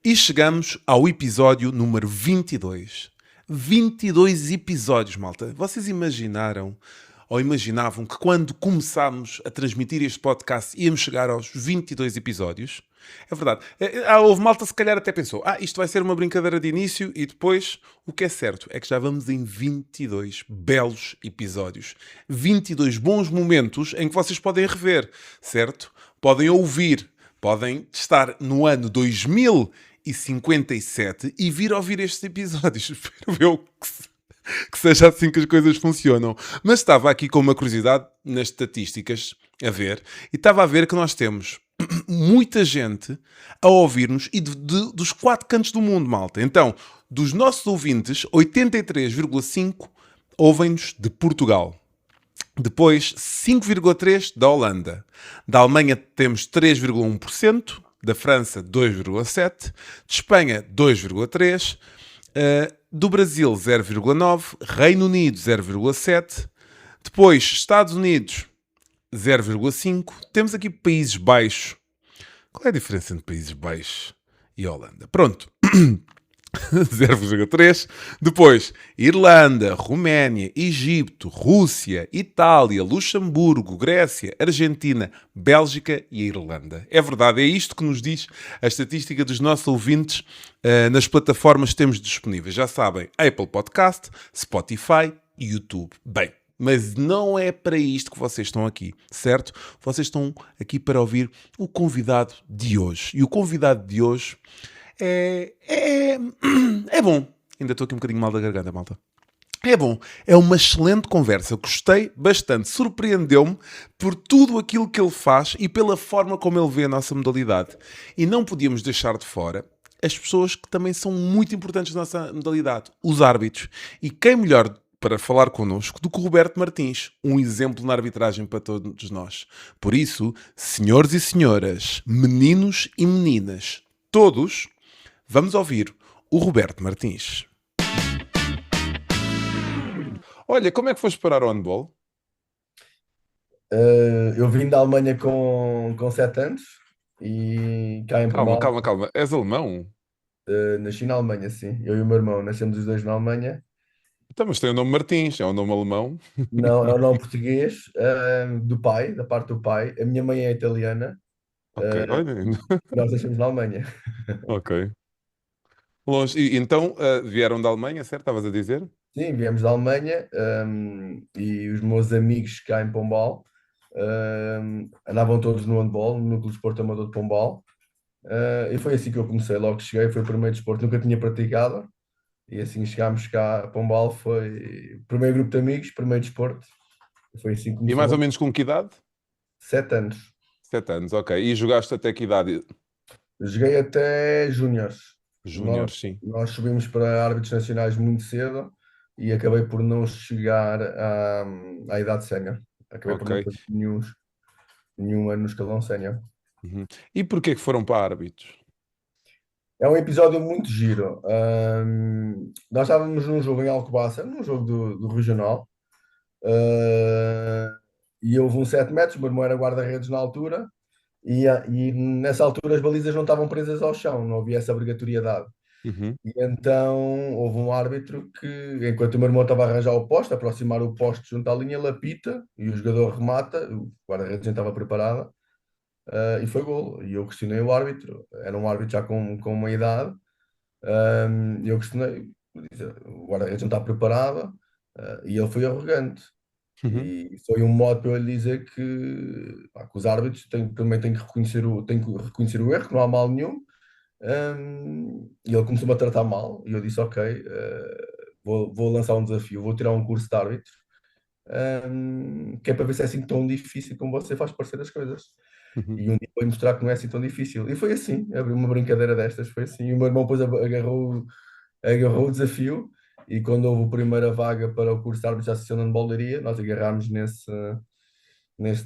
E chegamos ao episódio número 22. 22 episódios, malta. Vocês imaginaram ou imaginavam que quando começámos a transmitir este podcast íamos chegar aos 22 episódios? É verdade. Houve malta se calhar até pensou, isto vai ser uma brincadeira de início e depois o que é certo é que já vamos em 22 belos episódios. 22 bons momentos em que vocês podem rever, certo? Podem ouvir, podem estar no ano 2057 e vir ouvir estes episódios. Espero eu que seja assim que as coisas funcionam. Mas estava aqui com uma curiosidade nas estatísticas a ver, e estava a ver que nós temos muita gente a ouvir-nos e dos quatro cantos do mundo, malta. Então, dos nossos ouvintes, 83,5% ouvem-nos de Portugal. Depois, 5,3% da Holanda. Da Alemanha temos 3,1%. Da França, 2,7%. De Espanha, 2,3%. Do Brasil, 0,9%. Reino Unido, 0,7%. Depois, Estados Unidos, 0,5%. Temos aqui Países Baixos. Qual é a diferença entre Países Baixos e Holanda? Pronto. 0,3. Depois, Irlanda, Roménia, Egito, Rússia, Itália, Luxemburgo, Grécia, Argentina, Bélgica e a Irlanda. É verdade, é isto que nos diz a estatística dos nossos ouvintes nas plataformas que temos disponíveis. Já sabem, Apple Podcast, Spotify e YouTube. Bem, mas não é para isto que vocês estão aqui, certo? Vocês estão aqui para ouvir o convidado de hoje. E o convidado de hoje é bom. Ainda estou aqui um bocadinho mal da garganta, malta. É bom. É uma excelente conversa. Gostei bastante. Surpreendeu-me por tudo aquilo que ele faz e pela forma como ele vê a nossa modalidade. E não podíamos deixar de fora as pessoas que também são muito importantes na nossa modalidade. Os árbitros. E quem melhor para falar connosco do que o Roberto Martins, um exemplo na arbitragem para todos nós. Por isso, senhores e senhoras, meninos e meninas, todos, vamos ouvir o Roberto Martins. Olha, como é que foste parar ao handball? Eu vim da Alemanha com 7 anos e cá em Pombal, Calma. És alemão? nasci na Alemanha, sim. Eu e o meu irmão nascemos os dois na Alemanha. Então, mas tem o nome Martins, é um nome alemão. Não, é o nome português, do pai, da parte do pai. A minha mãe é italiana, Ok, olha, nós nascemos na Alemanha. ok. Longe. E então, vieram da Alemanha, certo? Estavas a dizer? Sim, viemos da Alemanha, e os meus amigos cá em Pombal, andavam todos no handball, no Núcleo de Desporto Amador de Pombal. E foi assim que eu comecei. Logo que cheguei, foi o primeiro desporto, nunca tinha praticado. E assim chegámos cá a Pombal, foi o primeiro grupo de amigos, primeiro desporto. Foi assim que E mais ou começou. menos com que idade? 7 anos. 7 anos, ok. E jogaste até que idade? Joguei até júniores. Júnior, Nós, sim. nós subimos para árbitros nacionais muito cedo e acabei por não chegar à idade sénior. Acabei por Ok. não fazer nenhum ano no escalão sénior. Uhum. E porquê que foram para árbitros? É um episódio muito giro. Nós estávamos num jogo em Alcobaça, num jogo do Regional. Uh, e houve um 7 metros, o meu irmão era guarda-redes na altura, e nessa altura as balizas não estavam presas ao chão, não havia essa obrigatoriedade. Uhum. E então houve um árbitro que, enquanto o meu irmão estava a arranjar o poste, aproximar o poste junto à linha, ele apita e o jogador remata, o guarda-redes já estava preparada, e foi golo. E eu questionei o árbitro, era um árbitro já com uma idade, e eu questionei, disse, o guarda-redes não está preparado, e ele foi arrogante. Uhum. E foi um modo para eu lhe dizer que os árbitros também têm que reconhecer o erro, que não há mal nenhum. E ele começou-me a tratar mal, e eu disse: Ok, vou lançar um desafio, vou tirar um curso de árbitro, que é para ver se é assim tão difícil como você faz parecer as coisas. Uhum. E um dia foi mostrar que não é assim tão difícil. E foi assim, abri uma brincadeira destas, foi assim. E o meu irmão depois agarrou o desafio. E quando houve a primeira vaga para o curso de árbitros da Associação de Handball, nós agarrámos nesse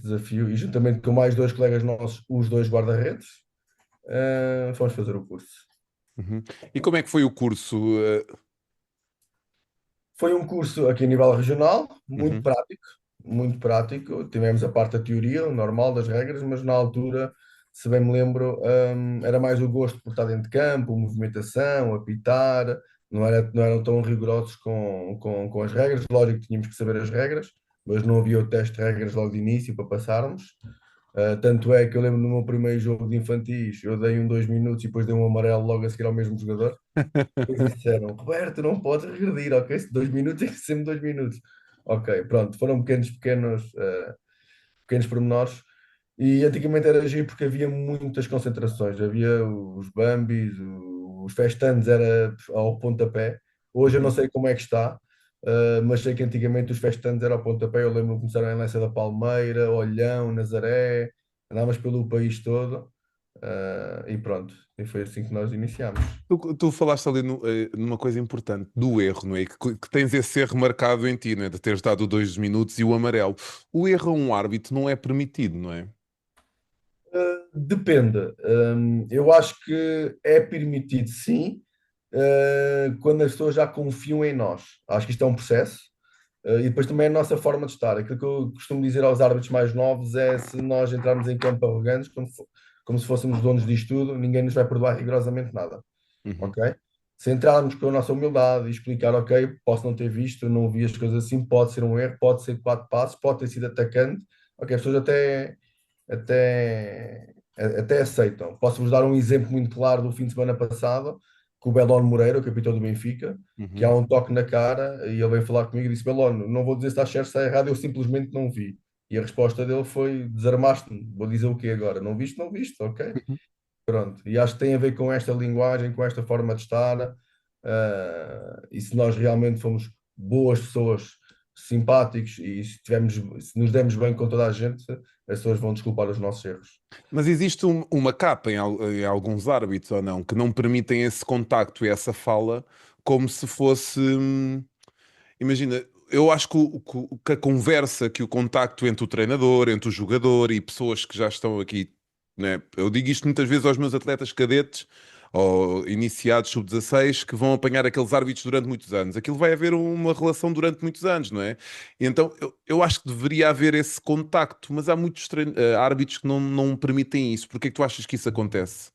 desafio e, juntamente com mais dois colegas nossos, os dois guarda-redes, fomos fazer o curso. Uhum. E como é que foi o curso? Foi um curso aqui a nível regional, muito Uhum. prático, muito prático. Tivemos a parte da teoria, o normal das regras, mas na altura se bem me lembro, era mais o gosto por estar dentro de campo, a movimentação, apitar, não eram tão rigorosos com as regras. Lógico que tínhamos que saber as regras, mas não havia o teste de regras logo de início para passarmos. Tanto é que eu lembro no meu primeiro jogo de infantis, eu dei um 2 minutos e depois dei um amarelo logo a seguir ao mesmo jogador. Depois disseram, Roberto, não podes regredir, ok? Se 2 minutos é sempre 2 minutos. Ok, pronto, foram pequenos pormenores. E antigamente era giro porque havia muitas concentrações, havia os Bambis, os festantes era ao pontapé. Hoje eu não Uhum. sei como é que está, mas sei que antigamente os festantes era ao pontapé. Eu lembro que começaram em Lença da Palmeira, Olhão, Nazaré, andávamos pelo país todo, e pronto, e foi assim que nós iniciámos. Tu falaste ali numa coisa importante, do erro, não é? Que tens esse erro marcado em ti, não é? De teres dado 2 minutos e o amarelo. O erro a um árbitro não é permitido, não é? Depende. Eu acho que é permitido, sim, quando as pessoas já confiam em nós. Acho que isto é um processo. E depois também é a nossa forma de estar. Aquilo que eu costumo dizer aos árbitros mais novos é se nós entrarmos em campo arrogantes, como se fôssemos donos disto tudo, ninguém nos vai perdoar rigorosamente nada. Uhum. Ok? Se entrarmos com a nossa humildade e explicar, ok, posso não ter visto, não vi as coisas assim, pode ser um erro, pode ser 4 passos, pode ter sido atacante, ok, as pessoas até aceitam. Posso-vos dar um exemplo muito claro do fim de semana passado, com o Belón Moreira, o capitão do Benfica, que há Uhum. um toque na cara e ele veio falar comigo e disse: Belón, não vou dizer se está certo ou se está errado, eu simplesmente não vi. E a resposta dele foi: desarmaste-me, vou dizer o quê agora? Não viste, não viste, ok? Uhum. Pronto. E acho que tem a ver com esta linguagem, com esta forma de estar, e se nós realmente fomos boas pessoas, simpáticos e se nos demos bem com toda a gente, as pessoas vão desculpar os nossos erros. Mas existe uma capa em alguns árbitros ou não, que não permitem esse contacto e essa fala como se fosse. Imagina, eu acho que a conversa, que o contacto entre o treinador, entre o jogador e pessoas que já estão aqui, né? Eu digo isto muitas vezes aos meus atletas cadetes ou iniciados sub-16 que vão apanhar aqueles árbitros durante muitos anos. Aquilo vai haver uma relação durante muitos anos, não é? E então eu acho que deveria haver esse contacto, mas há muitos árbitros que não permitem isso. Porquê é que tu achas que isso acontece?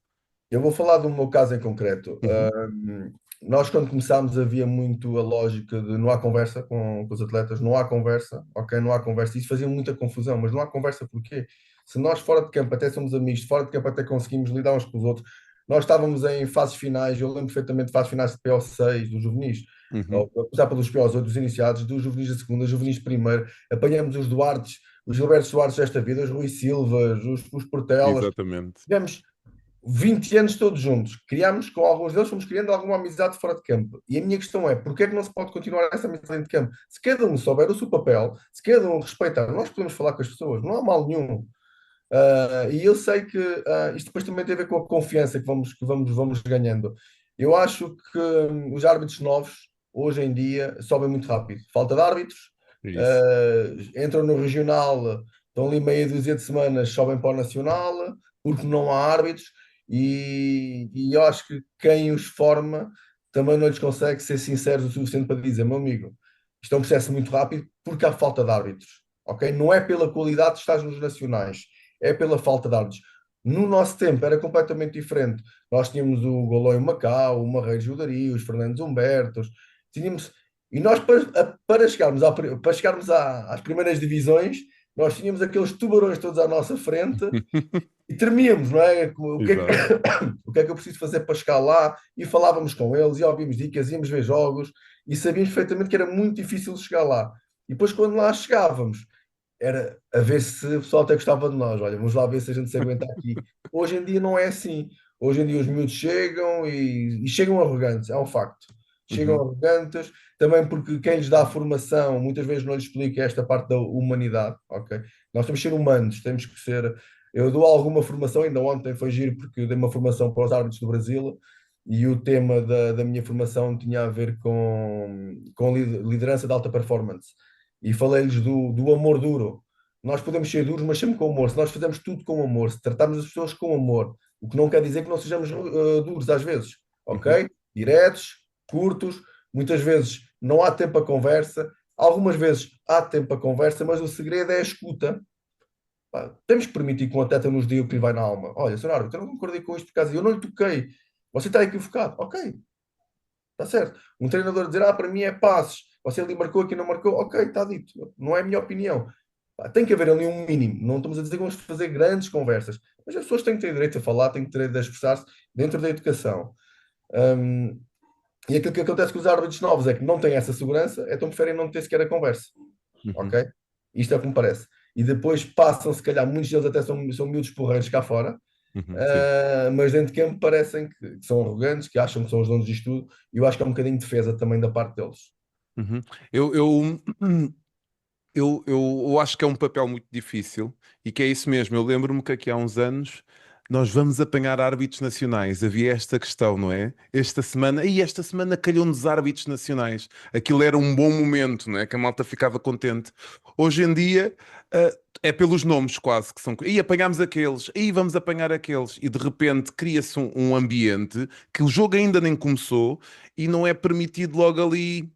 Eu vou falar do meu caso em concreto. Uhum, Nós, quando começámos, havia muito a lógica de não há conversa com os atletas, não há conversa, ok, não há conversa. Isso fazia muita confusão, mas não há conversa porquê? Se nós fora de campo até somos amigos, fora de campo até conseguimos lidar uns com os outros, nós estávamos em fases finais, eu lembro perfeitamente de fases finais de PO6, dos juvenis, uhum, ou, a começar pelos PO8, dos iniciados, dos juvenis da segunda, juvenis de primeira, apanhamos os Duartes, os Gilberto Soares desta vida, os Rui Silvas, os Portelas, exatamente. tivemos 20 anos todos juntos, criámos com alguns deles, fomos criando alguma amizade fora de campo. E a minha questão é, porquê é que não se pode continuar essa amizade dentro de campo? Se cada um souber o seu papel, se cada um respeitar, nós podemos falar com as pessoas, não há mal nenhum. E eu sei que isto depois também tem a ver com a confiança que vamos ganhando. Eu acho que os árbitros novos, hoje em dia, sobem muito rápido. Falta de árbitros, Isso. entram no regional, estão ali meia dúzia de semanas, sobem para o nacional, porque não há árbitros, e eu acho que quem os forma também não lhes consegue ser sinceros o suficiente para dizer, meu amigo, isto é um processo muito rápido porque há falta de árbitros, ok? Não é pela qualidade de estar nos nacionais, é pela falta de árbitros. No nosso tempo era completamente diferente. Nós tínhamos o Golão em Macau, o Marreiro Judaria, os Fernandes Humbertos, tínhamos, e nós para chegarmos, para chegarmos às primeiras divisões, nós tínhamos aqueles tubarões todos à nossa frente e tremíamos, não é? Exato. O que é que eu preciso fazer para chegar lá? E falávamos com eles, e ouvimos dicas, íamos ver jogos, e sabíamos perfeitamente que era muito difícil chegar lá. E depois, quando lá chegávamos, era a ver se o pessoal até gostava de nós. Olha, vamos lá ver se a gente se aguenta aqui. Hoje em dia não é assim. Hoje em dia os miúdos chegam e chegam arrogantes, é um facto. Chegam Uhum. arrogantes, também porque quem lhes dá a formação muitas vezes não lhes explica esta parte da humanidade, ok? Nós temos que ser humanos, temos que ser. Eu dou alguma formação, ainda ontem foi giro porque eu dei uma formação para os árbitros do Brasil e o tema da minha formação tinha a ver com liderança de alta performance e falei-lhes do amor duro. Nós podemos ser duros, mas sempre com amor. Se nós fizermos tudo com amor, se tratarmos as pessoas com amor, o que não quer dizer que não sejamos duros às vezes, Uhum. ok? Diretos, curtos, muitas vezes não há tempo para conversa, algumas vezes há tempo para conversa, mas o segredo é a escuta. Pá, temos que permitir que um atleta nos diga o que lhe vai na alma. Olha, senhor árbitro, eu não concordei com isto por causa eu não lhe toquei. Você está equivocado. Ok, está certo. Um treinador dizer, para mim é passes. Você ali marcou, aqui não marcou. Ok, está dito. Não é a minha opinião. Pá, tem que haver ali um mínimo. Não estamos a dizer que vamos fazer grandes conversas. Mas as pessoas têm que ter direito a falar, têm que ter direito a expressar-se dentro da educação. Hum, e aquilo que acontece com os árbitros novos é que não têm essa segurança, então preferem não ter sequer a conversa. Uhum, Ok? Isto é o que me parece. E depois passam, se calhar, muitos deles até são miúdos porreiros cá fora, uhum, sim. mas dentro de campo parecem que são arrogantes, que acham que são os donos disto tudo, e eu acho que é um bocadinho de defesa também da parte deles. Uhum. Eu, eu, eu acho que é um papel muito difícil e que é isso mesmo. Eu lembro-me que aqui há uns anos nós vamos apanhar árbitros nacionais. Havia esta questão, não é? Esta semana calhou-nos árbitros nacionais. Aquilo era um bom momento, não é? Que a malta ficava contente. Hoje em dia, é pelos nomes quase que são. E apanhámos aqueles, e vamos apanhar aqueles. E de repente cria-se um ambiente que o jogo ainda nem começou e não é permitido logo ali.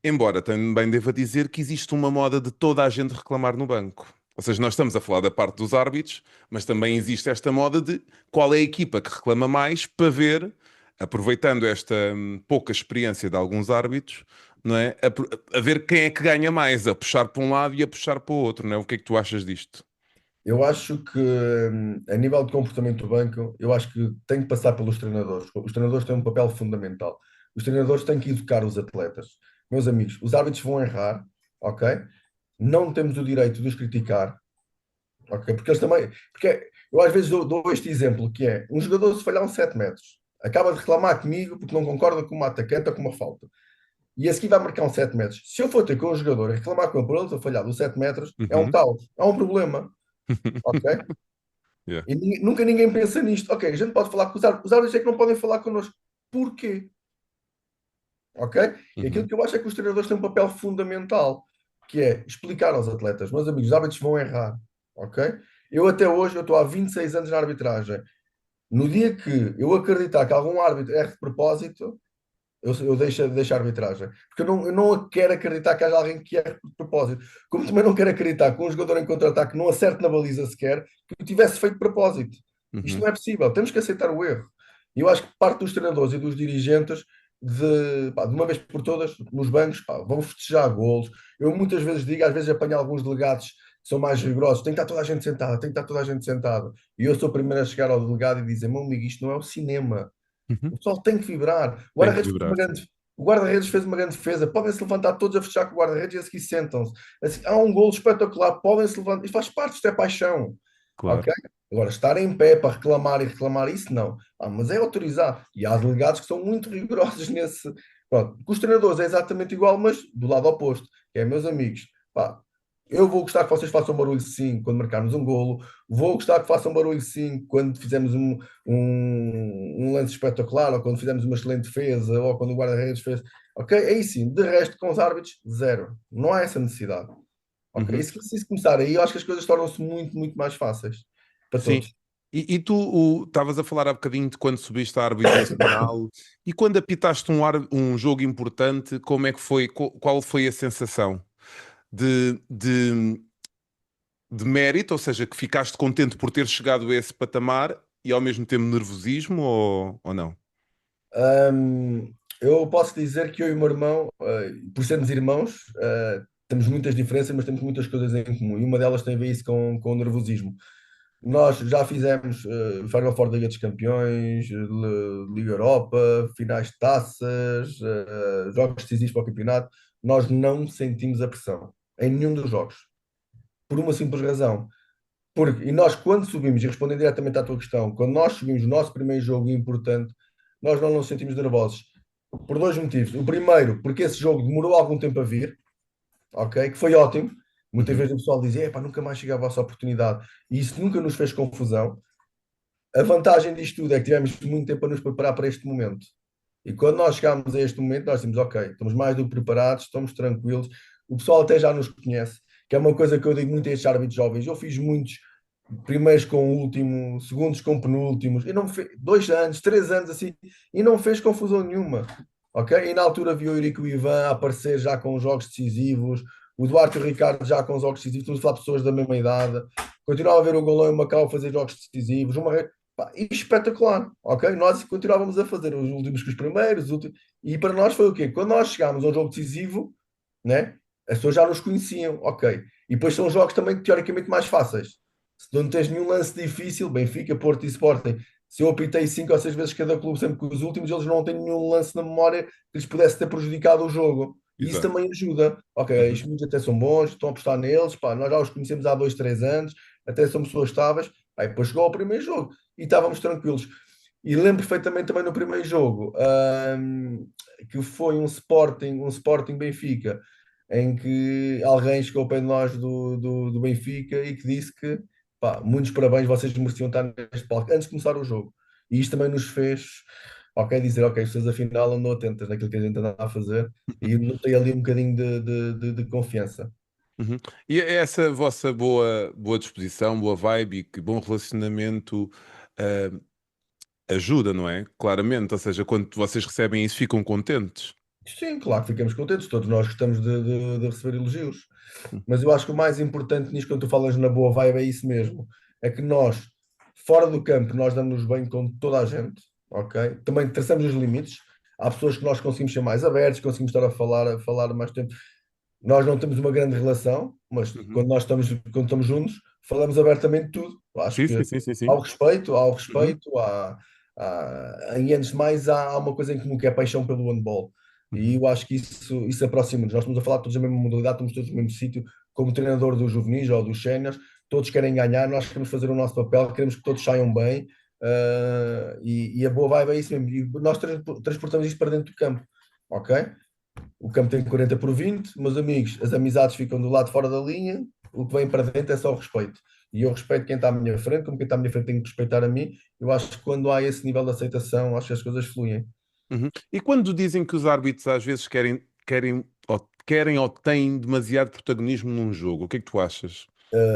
Embora também deva dizer que existe uma moda de toda a gente reclamar no banco. Ou seja, nós estamos a falar da parte dos árbitros, mas também existe esta moda de qual é a equipa que reclama mais para ver, aproveitando esta pouca experiência de alguns árbitros, não é? A ver quem é que ganha mais, a puxar para um lado e a puxar para o outro, não é? O que é que tu achas disto? Eu acho que, a nível de comportamento do banco, eu acho que tem que passar pelos treinadores. Os treinadores têm um papel fundamental. Os treinadores têm que educar os atletas. Meus amigos, os árbitros vão errar, ok? Não temos o direito de os criticar, ok? Porque eles também. Porque eu às vezes dou este exemplo, que é um jogador se falhar uns 7 metros, acaba de reclamar comigo porque não concorda com uma atacante ou com uma falta. E a seguir vai marcar uns 7 metros. Se eu for ter com o jogador e reclamar com ele por ele ter falhado os 7 metros, é um Uhum. caos, é um problema, ok? Yeah. E nunca ninguém pensa nisto. Ok, a gente pode falar com os árbitros é que não podem falar connosco. Porquê? Ok? E aquilo Uhum. que eu acho é que os treinadores têm um papel fundamental, que é explicar aos atletas, meus amigos, os árbitros vão errar. Ok? Eu até hoje, eu estou há 26 anos na arbitragem. No dia que eu acreditar que algum árbitro erra de propósito, eu deixo a arbitragem. Porque eu não quero acreditar que haja alguém que erre de propósito. Como também não quero acreditar que um jogador em contra-ataque não acerte na baliza sequer, que o tivesse feito de propósito. Isto Uhum. não é possível. Temos que aceitar o erro. E eu acho que parte dos treinadores e dos dirigentes de uma vez por todas, nos bancos, pá, vão festejar golos. Eu muitas vezes digo, às vezes apanho alguns delegados que são mais rigorosos, tem que estar toda a gente sentada, tem que estar toda a gente sentada. E eu sou o primeiro a chegar ao delegado e dizer, meu amigo, isto não é o cinema. O Uhum. pessoal tem que vibrar. Tem que vibrar, sim. O guarda-redes fez uma grande defesa. Podem-se levantar todos a festejar com o guarda-redes e a seguir sentam-se. Assim, há um golo espetacular. Podem-se levantar. Isto faz parte, isto é paixão. Ok? Claro. Agora, estar em pé para reclamar e reclamar isso, não. Mas é autorizar. E há delegados que são muito rigorosos nesse. Pronto. Com os treinadores é exatamente igual, mas do lado oposto. Que é, meus amigos, pá, eu vou gostar que vocês façam barulho sim quando marcarmos um golo. Vou gostar que façam barulho sim quando fizermos um lance espetacular, ou quando fizemos uma excelente defesa, ou quando o guarda-redes fez. Ok? É isso sim. De resto, com os árbitros, zero. Não há essa necessidade. Ok? E Uhum. se isso começar aí, eu acho que as coisas tornam-se muito, muito mais fáceis para Sim. todos. E tu estavas a falar há bocadinho de quando subiste a árbitro nacional e quando apitaste um jogo importante, como é que foi? Qual foi a sensação? De, de, de mérito, ou seja, que ficaste contente por ter chegado a esse patamar e ao mesmo tempo nervosismo ou não? Eu posso dizer que eu e o meu irmão, por sermos irmãos, temos muitas diferenças, mas temos muitas coisas em comum. E uma delas tem a ver isso com o nervosismo. Nós já fizemos Final Four da Liga dos Campeões, Liga Europa, finais de taças, jogos decisivos para o campeonato. Nós não sentimos a pressão em nenhum dos jogos, por uma simples razão. E nós, quando subimos, e respondendo diretamente à tua questão, quando nós subimos o nosso primeiro jogo importante, nós não nos sentimos nervosos. Por dois motivos. O primeiro, porque esse jogo demorou algum tempo a vir, ok? Que foi ótimo. Muitas Uhum, vezes o pessoal dizia, epá, nunca mais chega a vossa oportunidade. E isso nunca nos fez confusão. A vantagem disto tudo é que tivemos muito tempo a nos preparar para este momento. E quando nós chegámos a este momento, nós dizemos, ok, estamos mais do que preparados, estamos tranquilos. O pessoal até já nos conhece, que é uma coisa que eu digo muito a estes árbitros jovens. Eu fiz muitos primeiros com o último, segundos com penúltimos, e não me 2 anos, 3 anos assim, e não fez confusão nenhuma. Ok? E na altura viu o Eurico e o Ivan a aparecer já com jogos decisivos, o Duarte e o Ricardo já com os jogos decisivos, estamos a falar de pessoas da mesma idade, continuava a ver o Golão e o Macau fazer jogos decisivos, pá, e espetacular, ok? Nós continuávamos a fazer os últimos que os primeiros, e para nós foi o quê? Quando nós chegámos a um jogo decisivo, né? As pessoas já nos conheciam, ok. E depois são jogos também teoricamente mais fáceis. Se não tens nenhum lance difícil, Benfica, Porto e Sporting, se eu apitei 5 ou 6 vezes cada clube, sempre que os últimos, eles não têm nenhum lance na memória que lhes pudesse ter prejudicado o jogo. E isso Exato. também ajuda. Ok, Uhum. os miúdos até são bons, estão a apostar neles, pá, nós já os conhecemos há 2, 3 anos, até são pessoas estáveis. Aí depois chegou ao primeiro jogo e estávamos tranquilos. E lembro perfeitamente também no primeiro jogo, que foi um Sporting Benfica, em que alguém chegou ao pé de nós do Benfica e que disse que, pá, muitos parabéns, vocês mereciam estar neste palco antes de começar o jogo. E isto também nos fez, ok, dizer, ok, as pessoas afinal andam atentas naquilo que a gente anda a fazer e notei ali um bocadinho de confiança. Uhum. E é essa vossa boa disposição, boa vibe e que bom relacionamento ajuda, não é? Claramente, ou seja, quando vocês recebem isso, ficam contentes. Sim, claro que ficamos contentes, todos nós gostamos de receber elogios. Mas eu acho que o mais importante nisto, quando tu falas na boa vibe, é isso mesmo. É que nós, fora do campo, nós damos-nos bem com toda a gente, ok? Também traçamos os limites. Há pessoas que nós conseguimos ser mais abertos, conseguimos estar a falar mais tempo. Nós não temos uma grande relação, mas Uhum. quando estamos juntos, falamos abertamente de tudo. Eu acho Sim, sim, que sim, sim, há o sim. respeito, há o Uhum. respeito, e antes de mais há uma coisa em comum que é a paixão pelo handball. E Uhum. eu acho que isso aproxima-nos. Nós estamos a falar todos da mesma modalidade, estamos todos no mesmo sítio, como treinador dos juvenis ou dos séniores, todos querem ganhar, nós queremos fazer o nosso papel, queremos que todos saiam bem, e a boa vibe é isso mesmo. E nós transportamos isto para dentro do campo, ok? O campo tem 40 por 20, meus amigos, as amizades ficam do lado de fora da linha, o que vem para dentro é só o respeito. E eu respeito quem está à minha frente, como quem está à minha frente tem que respeitar a mim. Eu acho que quando há esse nível de aceitação, acho que as coisas fluem. Uhum. E quando dizem que os árbitros às vezes querem ou têm demasiado protagonismo num jogo, o que é que tu achas?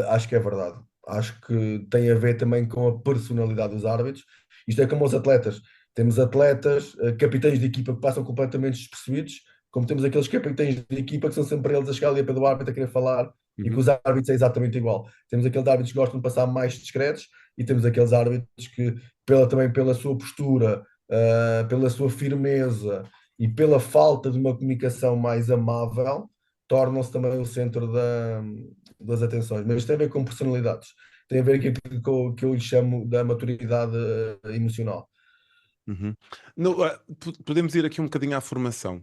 Acho que é verdade. Acho que tem a ver também com a personalidade dos árbitros. Isto é como os atletas. Temos atletas, capitães de equipa que passam completamente despercebidos, como temos aqueles capitães de equipa que são sempre eles a chegar ali a pé do árbitro a querer falar, e com Uhum. os árbitros é exatamente igual. Temos aqueles árbitros que gostam de passar mais discretos e temos aqueles árbitros que, também pela sua postura, pela sua firmeza e pela falta de uma comunicação mais amável, tornam-se também o centro das atenções, mas isto tem a ver com personalidades, tem a ver com aquilo que eu lhe chamo da maturidade emocional. Uhum. Podemos ir aqui um bocadinho à formação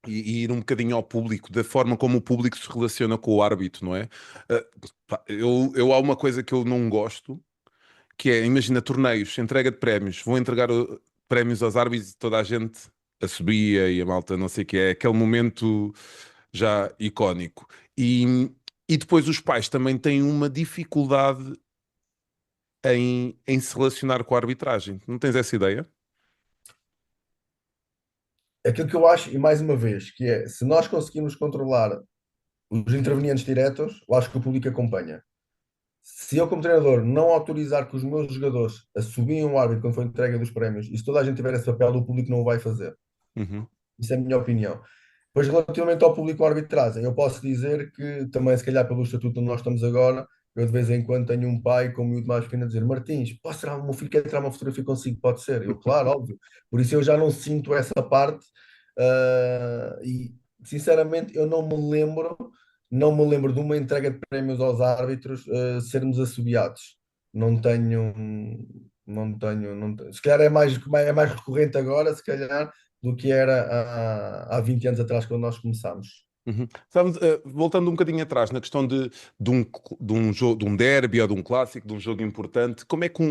e ir um bocadinho ao público, da forma como o público se relaciona com o árbitro, não é? Uh, Pá, há uma coisa que eu não gosto, que é, imagina, torneios, entrega de prémios, vão entregar prémios aos árbitros e toda a gente assobia e a malta não sei o que é, aquele momento já icónico. E depois os pais também têm uma dificuldade em se relacionar com a arbitragem. Não tens essa ideia? Aquilo que eu acho, e mais uma vez, que é, se nós conseguimos controlar os intervenientes diretos, eu acho que o público acompanha. Se eu, como treinador, não autorizar que os meus jogadores assobiem o árbitro quando for entrega dos prémios, e se toda a gente tiver esse papel, o público não o vai fazer. Uhum, Isso é a minha opinião. Pois, relativamente ao público arbitragem, eu posso dizer que também, se calhar, pelo estatuto onde nós estamos agora, eu de vez em quando tenho um pai com um miúdo mais pequeno a dizer: Martins, posso tirar o meu filho quer tirar uma fotografia consigo? Pode ser. Eu, claro, óbvio. Por isso eu já não sinto essa parte, e sinceramente eu não me lembro de uma entrega de prémios aos árbitros sermos assobiados. Não tenho, não tenho. Se calhar é mais recorrente agora, se calhar do que era há 20 anos atrás, quando nós começámos. uhum. Voltando um bocadinho atrás, na questão de um jogo, de um derby ou de um clássico, de um jogo importante, como é que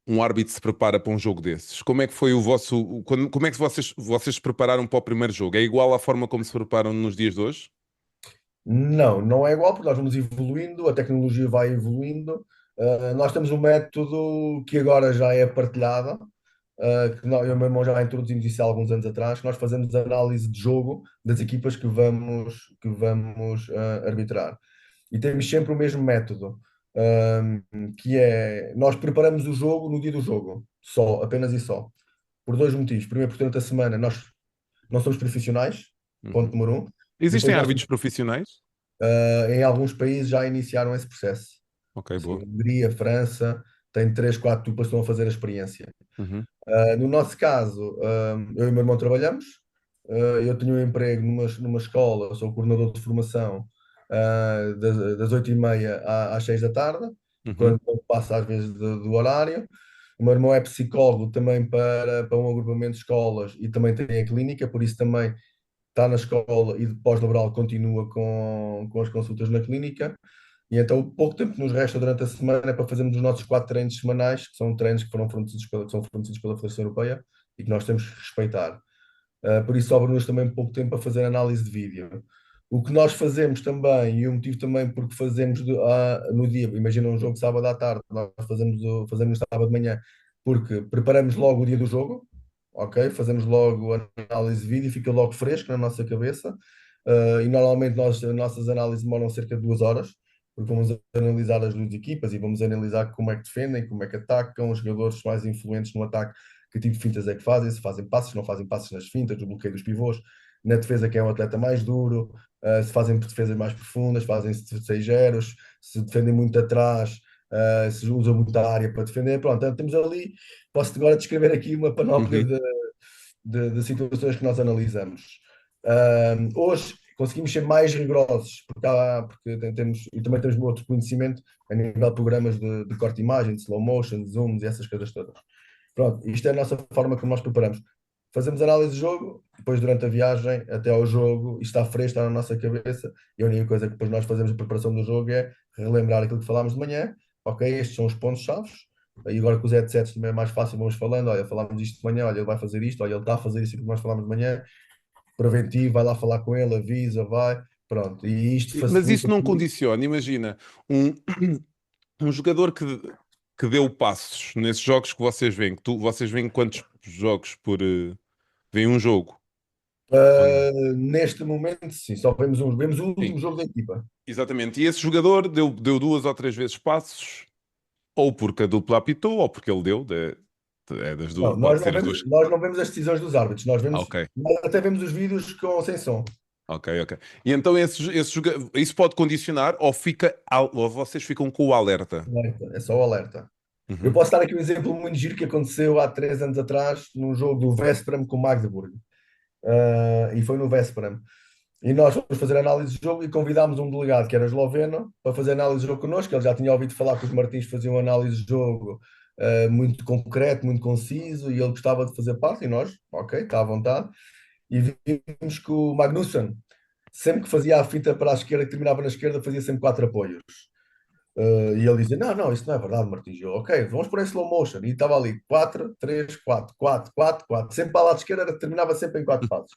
um árbitro se prepara para um jogo desses? Como é que foi o vosso. Como é que vocês se prepararam para o primeiro jogo? É igual à forma como se preparam nos dias de hoje? Não, não é igual, porque nós vamos evoluindo, a tecnologia vai evoluindo. Nós temos um método que agora já é partilhado, eu e o meu irmão já introduzimos isso há alguns anos atrás, que nós fazemos análise de jogo das equipas que vamos arbitrar. E temos sempre o mesmo método, que é, nós preparamos o jogo no dia do jogo, só, apenas e só. Por dois motivos. Primeiro, porque durante a semana nós não somos profissionais, ponto Uhum. número um. Existem Depois nós, árbitros profissionais? em alguns países já iniciaram esse processo. Ok, Assim, boa. Hungria, França, tem 3, 4 duplas que estão a fazer a experiência. Uhum, No nosso caso, eu e o meu irmão trabalhamos. Eu tenho um emprego numa escola, sou coordenador de formação, das 8h30 às 6 da tarde, uhum, quando passa às vezes do horário. O meu irmão é psicólogo também para um agrupamento de escolas e também tem a clínica, por isso também está na escola e de pós-laboral continua com as consultas na clínica. E então o pouco tempo que nos resta durante a semana é para fazermos os nossos 4 treinos semanais, que são treinos que foram fornecidos que são fornecidos pela Federação Europeia e que nós temos que respeitar. Por isso sobra-nos também pouco tempo para fazer análise de vídeo. O que nós fazemos também, e o motivo também porque fazemos no dia, imagina um jogo sábado à tarde, nós fazemos sábado de manhã, porque preparamos logo o dia do jogo, ok? Fazemos logo a análise de vídeo, fica logo fresco na nossa cabeça. E normalmente as nossas análises demoram cerca de 2 horas, porque vamos analisar as duas equipas e vamos analisar como é que defendem, como é que atacam, os jogadores mais influentes no ataque, que tipo de fintas é que fazem, se fazem passes, se não fazem passes nas fintas, no bloqueio dos pivôs, na defesa quem é o atleta mais duro, se fazem defesas mais profundas, fazem 6-0, se defendem muito atrás, se usam muita área para defender. Pronto, então temos ali, posso agora descrever aqui uma panóplia uhum. de situações que nós analisamos. Hoje conseguimos ser mais rigorosos, porque temos, e também temos outro conhecimento a nível de programas de corte de imagem, de slow motion, de zooms e essas coisas todas. Pronto, isto é a nossa forma como nós preparamos. Fazemos análise de jogo, depois durante a viagem até ao jogo, isto está fresco, está na nossa cabeça, e a única coisa que depois nós fazemos a preparação do jogo é relembrar aquilo que falámos de manhã, ok, estes são os pontos-chave, e agora com os headsets também é mais fácil, vamos falando, olha, falámos disto de manhã, olha, ele vai fazer isto, olha, ele está a fazer isso que nós falámos de manhã, preventivo, vai lá falar com ele, avisa, vai, pronto, e isto Mas isso facilita não muito. condiciona. Imagina, um, um jogador que deu passos nesses jogos que vocês veem, vocês veem quantos jogos por. Veem um jogo. Neste momento, sim, só vemos o Sim, último jogo da equipa. exatamente. E esse jogador deu duas ou três vezes passos, ou porque a dupla apitou, ou porque ele deu. É das duas, Não, pode ser as duas. nós não vemos as decisões dos árbitros, Ah, ok, nós até vemos os vídeos sem som. ok, ok. E então isso pode condicionar, ou ou vocês ficam com o alerta. Alerta, é só o alerta. Eu Uhum. posso dar aqui um exemplo muito giro que aconteceu há 3 anos atrás, num jogo do Veszprém com o Magdeburg. E foi no Veszprém. E nós fomos fazer análise de jogo e convidámos um delegado que era esloveno para fazer análise de jogo connosco. Ele já tinha ouvido falar que os Martins faziam análise de jogo muito concreto, muito conciso, e ele gostava de fazer parte, e nós, ok, está à vontade. E vimos que o Magnussen, sempre que fazia a fita para a esquerda, que terminava na esquerda, fazia sempre 4 apoios. E ele dizia: Não, não, isso não é verdade, Martins. Eu, ok, vamos por em slow motion. E estava ali 4, 3, 4, 4, 4, 4. Sempre para o lado esquerdo, terminava sempre em 4 passos.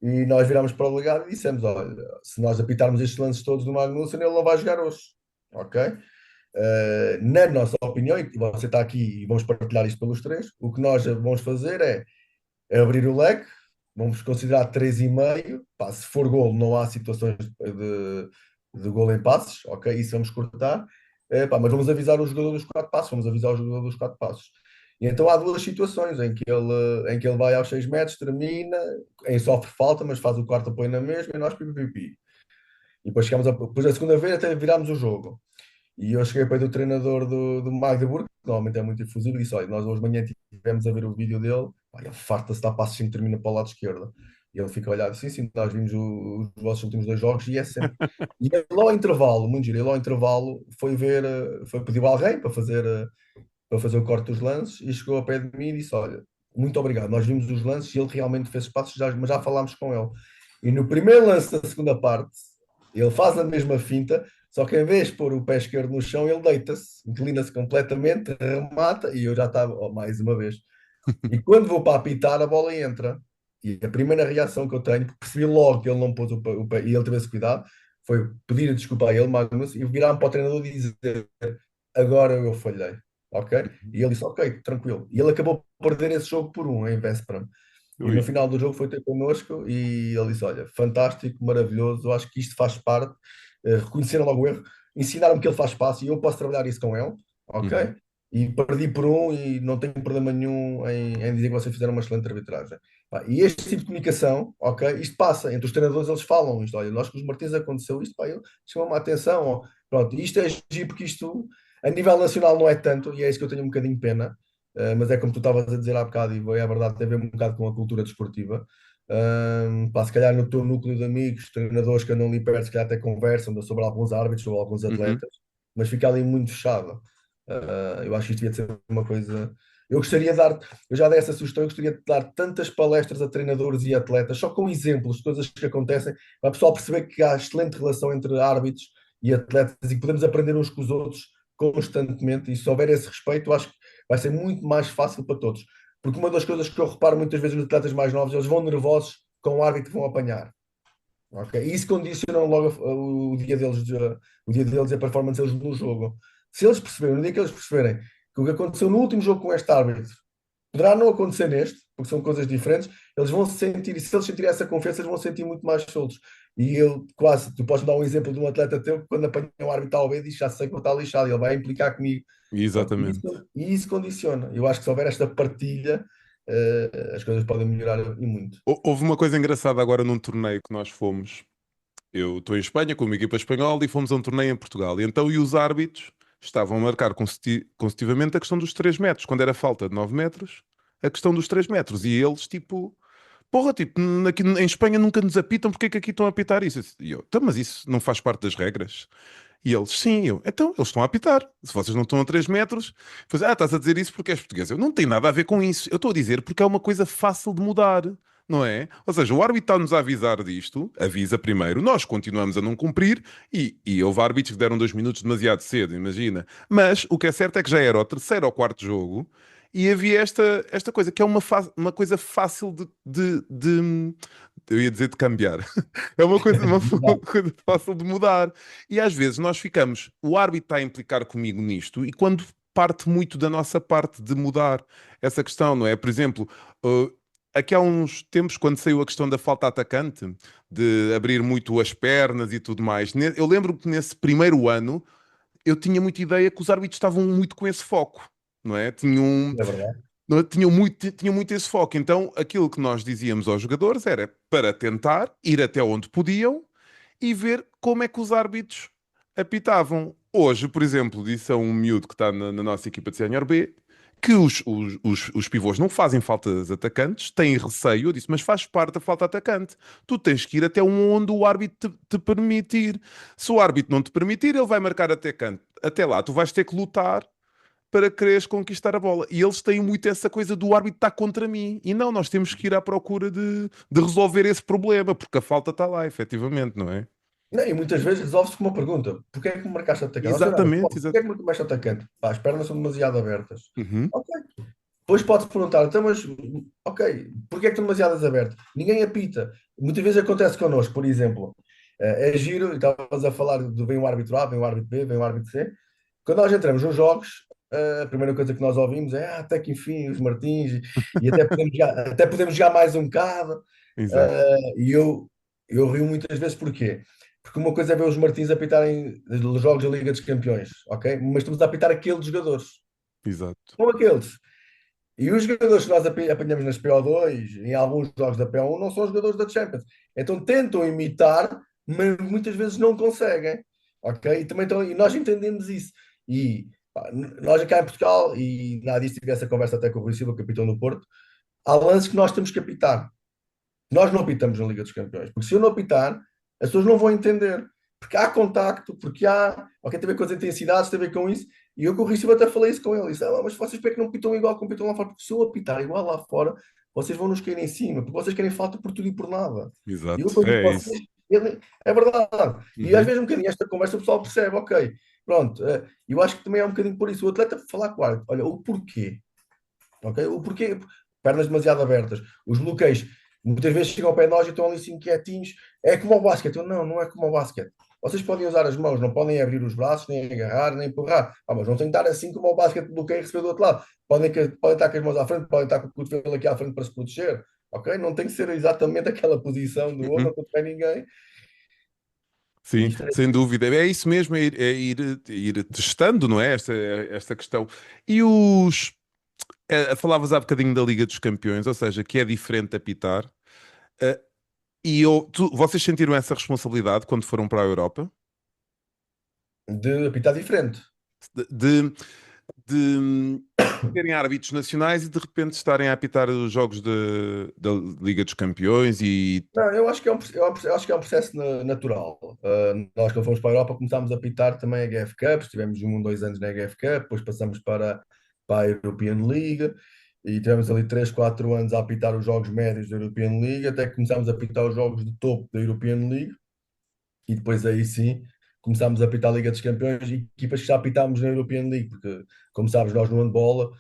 E nós virámos para o legado e dissemos: Olha, se nós apitarmos estes lances todos do Magnussen, ele não vai jogar hoje. Ok? Na nossa opinião, e você está aqui e vamos partilhar isto pelos três, o que nós vamos fazer é abrir o leque, vamos considerar 3,5. Pá, se for gol, não há situações de gol em passes, ok? Isso vamos cortar. Pá, mas vamos avisar o jogador dos 4 passos, vamos avisar o jogador dos 4 passos. E então há duas situações em que ele vai aos 6 metros, termina, em sofre falta, mas faz o quarto apoio na mesma e nós pipi. E depois depois a segunda vez até virámos o jogo. E eu cheguei para do treinador do Magdeburg, que normalmente é muito efusivo, e disse: Olha, nós hoje de manhã tivemos a ver o vídeo dele, pá, ele farta-se, dá passos e termina para o lado esquerdo. E ele fica a olhar assim: Sim, nós vimos os vossos últimos 2 jogos e é sempre. E ele ao intervalo, muito giro, ele ao intervalo foi ver, foi pedir a alguém para fazer o corte dos lances e chegou ao pé de mim e disse: Olha, muito obrigado, nós vimos os lances e ele realmente fez os passos, mas já falámos com ele. E no primeiro lance da segunda parte, ele faz a mesma finta, só que em vez de pôr o pé esquerdo no chão, ele deita-se, inclina-se completamente, remata e eu já estava, mais uma vez. E quando vou para apitar, a bola entra. E a primeira reação que eu tenho, porque percebi logo que ele não pôs o pé e ele teve esse cuidado, foi pedir desculpa a ele, Magnus, e virar-me para o treinador e dizer: Agora eu falhei, ok? E ele disse: Ok, tranquilo. E ele acabou por perder esse jogo por um, em Veszprém. E no Ui. final do jogo foi ter connosco e ele disse: Olha, fantástico, maravilhoso, eu acho que isto faz parte. Reconheceram logo o erro, ensinaram-me que ele faz espaço e eu posso trabalhar isso com ele, Uhum. ok? E perdi por um e não tenho problema nenhum em dizer que vocês fizeram uma excelente arbitragem. Pá, e este tipo de comunicação, ok? Isto passa entre os treinadores, eles falam isto: Olha, nós com os Martins aconteceu isto, pá, chama-me a atenção. Pronto, isto é giro porque isto a nível nacional não é tanto, e é isso que eu tenho um bocadinho de pena, mas é como tu estavas a dizer há bocado, e é verdade, tem a ver um bocado com a cultura desportiva. Pá, se calhar no teu núcleo de amigos, treinadores que andam ali perto, se calhar até conversam sobre alguns árbitros, sobre alguns Uhum. atletas, mas fica ali muito fechado. Eu acho que isto devia ser uma coisa. Eu gostaria de dar, eu já dei essa sugestão, eu gostaria de dar tantas palestras a treinadores e atletas, só com exemplos de coisas que acontecem, para o pessoal perceber que há excelente relação entre árbitros e atletas e que podemos aprender uns com os outros constantemente. E se houver esse respeito, eu acho que vai ser muito mais fácil para todos. Porque uma das coisas que eu reparo muitas vezes nos atletas mais novos, eles vão nervosos com o árbitro que vão apanhar. Ok? E isso condiciona logo o dia deles e a performance deles no jogo. Se eles perceberem, no dia que eles perceberem que o que aconteceu no último jogo com este árbitro poderá não acontecer neste, porque são coisas diferentes, eles vão se sentir, e se eles sentirem essa confiança, eles vão se sentir muito mais soltos. E eu quase, tu podes dar um exemplo de um atleta teu que quando apanha um árbitro ao B diz já sei que vou estar lixado, ele vai implicar comigo. Pronto, Exatamente. e isso condiciona. Eu acho que se houver esta partilha, as coisas podem melhorar e muito. Houve uma coisa engraçada agora num torneio que nós fomos. Eu estou em Espanha com uma equipa espanhola e fomos a um torneio em Portugal. E então, e os árbitros estavam a marcar consecutivamente a questão dos 3 metros. Quando era falta de 9 metros, a questão dos 3 metros. E eles, tipo, porra, tipo, aqui em Espanha nunca nos apitam, porque é que aqui estão a apitar isso? E eu, então, mas isso não faz parte das regras? E eles, sim, eu, então, eles estão a apitar. Se vocês não estão a 3 metros, pois, estás a dizer isso porque és português. Eu não tenho nada a ver com isso. Eu estou a dizer porque é uma coisa fácil de mudar, não é? Ou seja, o árbitro está-nos a avisar disto, avisa primeiro, nós continuamos a não cumprir e houve árbitros que deram 2 minutos demasiado cedo, imagina. Mas o que é certo é que já era o terceiro ou quarto jogo e havia esta coisa que é uma coisa fácil eu ia dizer de cambiar. É uma coisa fácil de mudar. E às vezes nós ficamos, o árbitro está a implicar comigo nisto, e quando parte muito da nossa parte de mudar essa questão, não é? Por exemplo, uh, aqui há uns tempos, quando saiu a questão da falta atacante, de abrir muito as pernas e tudo mais, eu lembro que nesse primeiro ano eu tinha muita ideia que os árbitros estavam muito com esse foco. Não é? É verdade. Tinham muito esse foco. Então, aquilo que nós dizíamos aos jogadores era para tentar ir até onde podiam e ver como é que os árbitros apitavam. Hoje, por exemplo, disse a um miúdo que está na nossa equipa de Sénior B que os pivôs não fazem falta de atacantes, têm receio. Eu disse, mas faz parte da falta de atacante. Tu tens que ir até onde o árbitro te permitir. Se o árbitro não te permitir, ele vai marcar até canto. Até lá, tu vais ter que lutar para quereres conquistar a bola. E eles têm muito essa coisa do árbitro estar contra mim. E não, nós temos que ir à procura de resolver esse problema, porque a falta está lá, efetivamente, não é? Não, e muitas vezes resolve-se com uma pergunta: porquê é que me marcaste atacante? Ou seja, não, Exatamente, porquê é que me marcaste atacante? Pá, as pernas são demasiado abertas. Uhum. Ok. Depois pode-se perguntar, então, mas, ok, porquê é que estão demasiadas abertas? Ninguém apita. Muitas vezes acontece connosco, por exemplo, é giro, e estavas a falar de vem o árbitro A, vem o árbitro B, vem o árbitro C. Quando nós entramos nos jogos, a primeira coisa que nós ouvimos é até que enfim, os Martins, e até podemos jogar mais um bocado. Exato, E eu rio muitas vezes porquê? Porque uma coisa é ver os Martins apitarem os jogos da Liga dos Campeões, ok? Mas estamos a apitar aqueles jogadores, exato. não aqueles. E os jogadores que nós apanhamos nas PO2, em alguns jogos da PO1, não são os jogadores da Champions. Então tentam imitar, mas muitas vezes não conseguem. Ok? E nós entendemos isso. E pá, nós cá em Portugal, e nada disso tive essa conversa até com o Rui Silva, capitão do Porto, há lances que nós temos que apitar. Nós não apitamos na Liga dos Campeões, porque se eu não apitar, as pessoas não vão entender. Porque há contacto, porque há. Ok, tem a ver com as intensidades, tem a ver com isso. E eu com o Recife até falei isso com ele. Disse, mas vocês para que não pitam igual como pitam lá fora? Porque se eu apitar igual lá fora, vocês vão nos cair em cima, porque vocês querem falta por tudo e por nada. E eu Exato. depois digo, É isso. vocês. É verdade. E às Uhum. vezes um bocadinho esta conversa o pessoal percebe, ok, pronto. Eu acho que também é um bocadinho por isso. O atleta falar com o árbitro, olha, o porquê. Ok? O porquê? Pernas demasiado abertas. Os bloqueios muitas vezes chegam ao pé de nós e estão ali assim quietinhos. É como o basquete. Eu, não, não é como o basquete. Vocês podem usar as mãos, não podem abrir os braços, nem agarrar, nem empurrar. Mas não tem que estar assim como o basquete bloqueia e receber do outro lado. Podem estar com as mãos à frente, podem estar com o cotovelo aqui à frente para se proteger. Ok? Não tem que ser exatamente aquela posição do outro, Uhum. não contra ninguém. E Sim, isto é. sem dúvida. É isso mesmo, é ir testando, não é? Esta questão. E falavas há bocadinho da Liga dos Campeões, ou seja, que é diferente apitar. Eh, vocês sentiram essa responsabilidade quando foram para a Europa? De apitar diferente. De, de terem árbitros nacionais e de repente estarem a apitar os jogos da Liga dos Campeões e. Não, eu acho que é eu acho que é um processo natural. Nós, quando fomos para a Europa, começámos a apitar também a HF Cup, estivemos 2 anos na HF Cup, depois passamos para a European League e tivemos ali 3, 4 anos a apitar os jogos médios da European League, até que começámos a apitar os jogos de topo da European League e depois aí sim começámos a apitar a Liga dos Campeões e equipas que já apitámos na European League, porque, como sabes, nós no handball,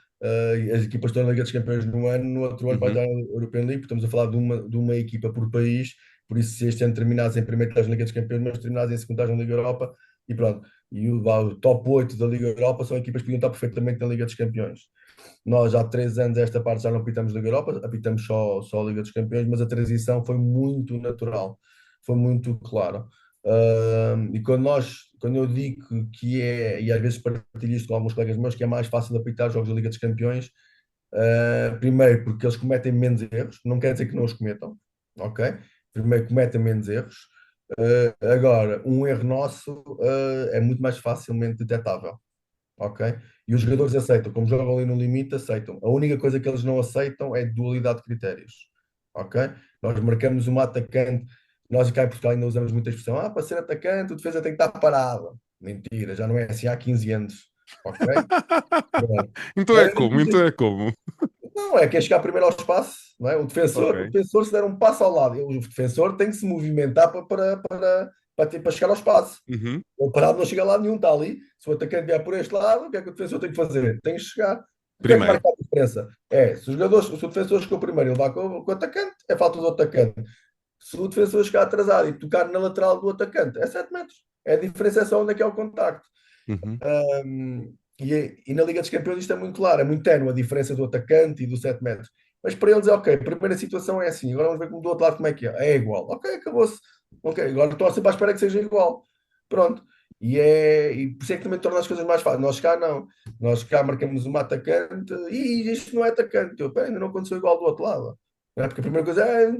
as equipas estão na Liga dos Campeões num ano, no outro ano vai Uhum, estar na European League, porque estamos a falar de uma equipa por país, por isso se este ano terminares em primeiro estás na Liga dos Campeões, mas terminares em segundo estás na Liga Europa e pronto. E o top 8 da Liga Europa são equipas que podiam estar perfeitamente na Liga dos Campeões. Nós há 3 anos esta parte já não apitamos Liga Europa, apitamos só a Liga dos Campeões, mas a transição foi muito natural, foi muito clara. E quando eu digo que é, e às vezes partilho isto com alguns colegas meus, que é mais fácil apitar jogos da Liga dos Campeões, primeiro porque eles cometem menos erros, não quer dizer que não os cometam, ok? Primeiro cometem menos erros. Agora, um erro nosso, é muito mais facilmente detectável, ok? E os jogadores aceitam, como jogam ali no limite, aceitam. A única coisa que eles não aceitam é dualidade de critérios, ok? Nós marcamos uma atacante, nós cá em Portugal ainda usamos muita expressão, para ser atacante o defesa tem que estar parado. Mentira, já não é assim há 15 anos, ok? Pronto. Então Nós é ainda como? Então dizem, é como? não, é que é chegar primeiro ao espaço, não é? O Ok. defensor se der um passo ao lado, o defensor tem que se movimentar para chegar ao espaço. Uhum, O parado não chega a lado nenhum, está ali. Se o atacante vier por este lado, o que é que o defensor tem que fazer? Tem que chegar. O que é que primeiro. marca a diferença? Se o defensor chegou primeiro e levar com o atacante, é falta do atacante. Se o defensor chegar atrasado e tocar na lateral do atacante, é 7 metros. É a diferença é só onde é que é o contacto. Uhum. E na Liga dos Campeões isto é muito claro, é muito ténue a diferença do atacante e do 7 metros. Mas para eles é ok, a primeira situação é assim, agora vamos ver como do outro lado como é que é. É igual. Ok, acabou-se. Ok, agora estou sempre à espera que seja igual. Pronto. E por isso é que também torna as coisas mais fáceis. Nós cá não. Nós cá marcamos uma atacante e isto não é atacante. Eu, pera, ainda não aconteceu igual do outro lado. Não é? Porque a primeira coisa é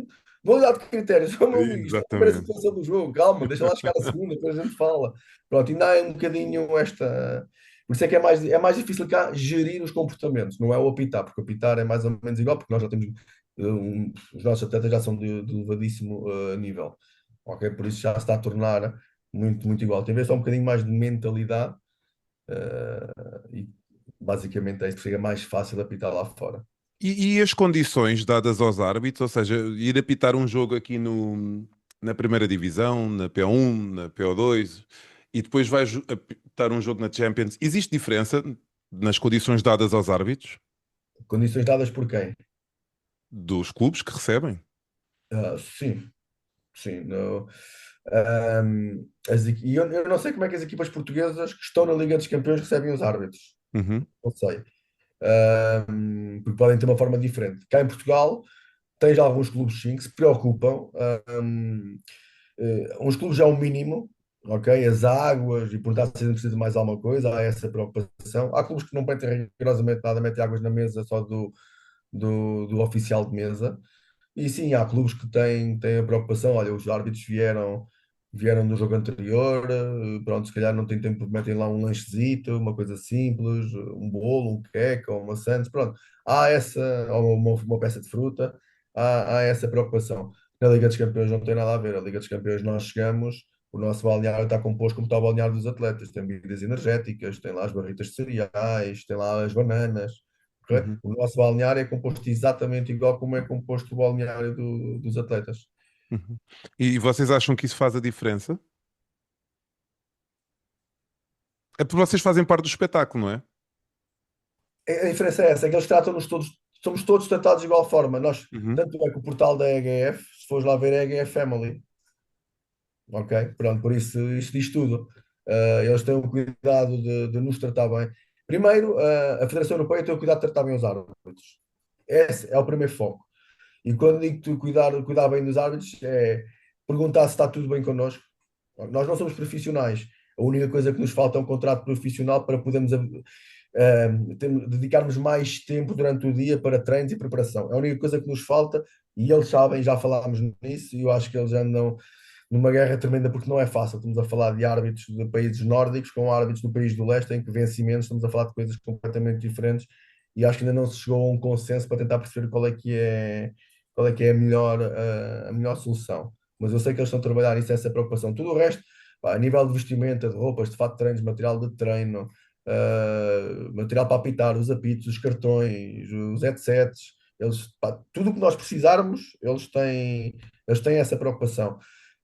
validade de critérios. Oh, meu amigo, isto é a primeira Exatamente. situação do jogo. Calma, deixa lá chegar a segunda, depois a gente fala. Pronto, ainda há um bocadinho esta. Por isso é que é mais difícil cá gerir os comportamentos, não é o apitar, porque o apitar é mais ou menos igual, porque nós já temos, os nossos atletas já são de elevadíssimo nível, ok? Por isso já se está a tornar muito, muito igual. Tem a ver só um bocadinho mais de mentalidade, e basicamente é isso que chega mais fácil apitar lá fora. E as condições dadas aos árbitros, ou seja, ir apitar um jogo aqui na primeira divisão, na P1, na PO2, e depois vais apitar um jogo na Champions, existe diferença nas condições dadas aos árbitros Condições dadas por quem? dos clubes que recebem? Sim, sim. E eu não sei como é que as equipas portuguesas que estão na Liga dos Campeões recebem os árbitros. Uhum, Não sei. Porque podem ter uma forma diferente. Cá em Portugal, tens alguns clubes sim que se preocupam. Uns clubes já é o mínimo, ok? As águas e perguntar se ainda precisa de mais alguma coisa, há essa preocupação. Há clubes que não metem rigorosamente nada, metem águas na mesa só do oficial de mesa. E sim, há clubes que têm a preocupação, olha, os árbitros vieram do jogo anterior, pronto, se calhar não tem tempo, metem lá um lanchezito, uma coisa simples, um bolo, um queque ou uma sandes, pronto. Há essa, ou uma peça de fruta, há essa preocupação. Na Liga dos Campeões não tem nada a ver. A Liga dos Campeões nós chegamos, o nosso balneário está composto como está o balneário dos atletas, tem bebidas energéticas, tem lá as barritas de cereais, tem lá as bananas. Ok? uhum, O nosso balneário é composto exatamente igual como é composto o balneário dos atletas. uhum. E vocês acham que isso faz a diferença? É porque vocês fazem parte do espetáculo, não é? A diferença é essa, é que eles tratam-nos todos, somos todos tratados de igual forma. Nós, Uhum, tanto é que o portal da EGF, se fores lá ver, é EGF Family. Ok? Pronto, por isso isto diz tudo. Eles têm o cuidado de nos tratar bem. Primeiro, a Federação Europeia tem o cuidado de tratar bem os árbitros. Esse é o primeiro foco. E quando digo tu cuidar bem dos árbitros, é perguntar se está tudo bem connosco. Nós não somos profissionais. A única coisa que nos falta é um contrato profissional para podermos dedicarmos mais tempo durante o dia para treinos e preparação. É a única coisa que nos falta e eles sabem, já falámos nisso, e eu acho que eles andam. numa guerra tremenda, porque não é fácil. Estamos a falar de árbitros de países nórdicos com árbitros do país do leste, em que vencimentos, estamos a falar de coisas completamente diferentes, e acho que ainda não se chegou a um consenso para tentar perceber qual é que é a melhor solução. Mas eu sei que eles estão a trabalhar nisso, essa preocupação. Tudo o resto, pá, a nível de vestimenta, de roupas, de fato de treinos, material de treino, material para apitar, os apitos, os cartões, os headsets, eles, pá, tudo o que nós precisarmos, eles têm essa preocupação.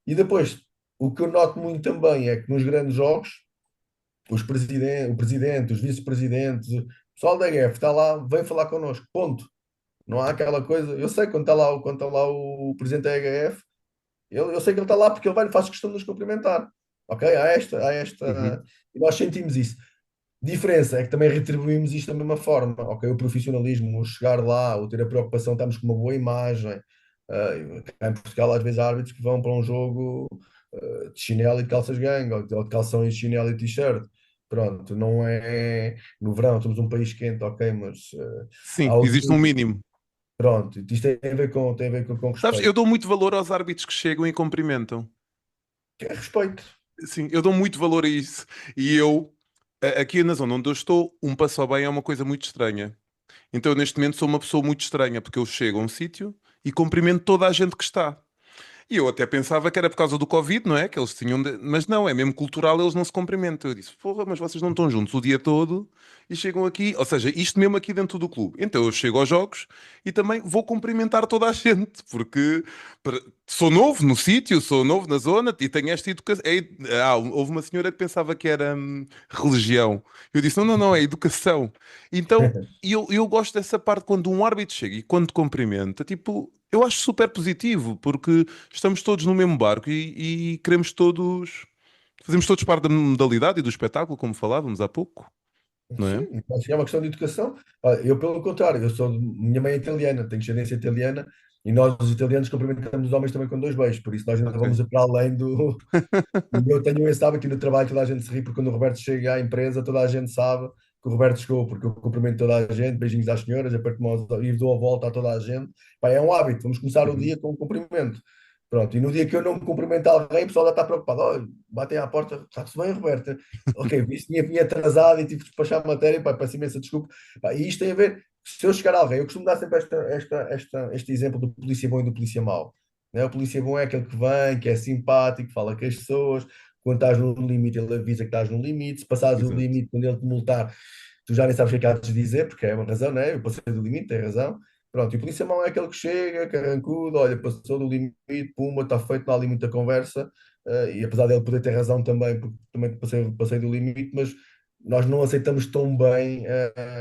E depois, o que eu noto muito também é que nos grandes jogos, o presidente, os vice-presidentes, o pessoal da GF está lá, vem falar connosco, ponto. Não há aquela coisa. Eu sei quando está lá o presidente da EGF, eu sei que ele está lá porque ele vai, faz questão de nos cumprimentar. Ok? Há Uhum. esta. E nós sentimos isso. Diferença é que também retribuímos isto da mesma forma. Ok? O profissionalismo, o chegar lá, o ter a preocupação, estamos com uma boa imagem. Cá em Portugal, às vezes, há árbitros que vão para um jogo de chinelo e de calças gangue, ou de calção e chinelo e t-shirt. Pronto, não é. No verão, somos um país quente, ok, mas há Sim, existe um alturas. mínimo. Pronto, isto tem a ver com Sabes, eu respeito. dou muito valor aos árbitros que chegam e cumprimentam. Que é respeito. Sim, eu dou muito valor a isso. E eu, aqui na zona onde eu estou, um passo ao bem é uma coisa muito estranha. Então, eu, neste momento, sou uma pessoa muito estranha, porque eu chego a um sítio e cumprimento toda a gente que está. E eu até pensava que era por causa do Covid, não é? Que eles tinham. Mas não, é mesmo cultural, eles não se cumprimentam. Eu disse, porra, mas vocês não estão juntos o dia todo e chegam aqui. Ou seja, isto mesmo aqui dentro do clube. Então eu chego aos jogos e também vou cumprimentar toda a gente, porque sou novo no sítio, sou novo na zona e tenho esta educação. Houve uma senhora que pensava que era religião. Eu disse, não, não, não, é educação. Então. E eu gosto dessa parte quando um árbitro chega e quando cumprimenta, tipo, eu acho super positivo, porque estamos todos no mesmo barco e queremos todos, fazemos todos parte da modalidade e do espetáculo, como falávamos há pouco, não é? Sim, acho que é uma questão de educação. Olha, eu, pelo contrário, minha mãe é italiana, tenho descendência italiana, e nós, os italianos, cumprimentamos os homens também com dois beijos, por isso nós ainda Ok. vamos para além do. E eu tenho esse hábito aqui no trabalho, toda a gente se ri, porque quando o Roberto chega à empresa, toda a gente sabe que o Roberto chegou, porque eu cumprimento toda a gente, beijinhos às senhoras, aperto mãos e dou a volta a toda a gente. Pá, é um hábito, vamos começar o Uhum. dia com um cumprimento. Pronto, e no dia que eu não cumprimento alguém, o pessoal já está preocupado. Olha, batem à porta, está-se bem, Roberto? Ok, isso tinha atrasado e tive que despachar a matéria, pá, peço imensa desculpa. Pá, e isto tem a ver, se eu chegar a alguém, eu costumo dar sempre este exemplo do polícia bom e do polícia mau. Né? O polícia bom é aquele que vem, que é simpático, fala com as pessoas, quando estás no limite, ele avisa que estás no limite, se passares o Exato. limite, quando ele te multar, tu já nem sabes o que é que há de dizer, porque é uma razão, né? Eu passei do limite, tem razão. Pronto, e o polícia mau é aquele que chega, carrancudo, olha, passou do limite, puma, está feito, não há ali muita conversa, e apesar dele poder ter razão também, porque também passei do limite, mas nós não aceitamos tão bem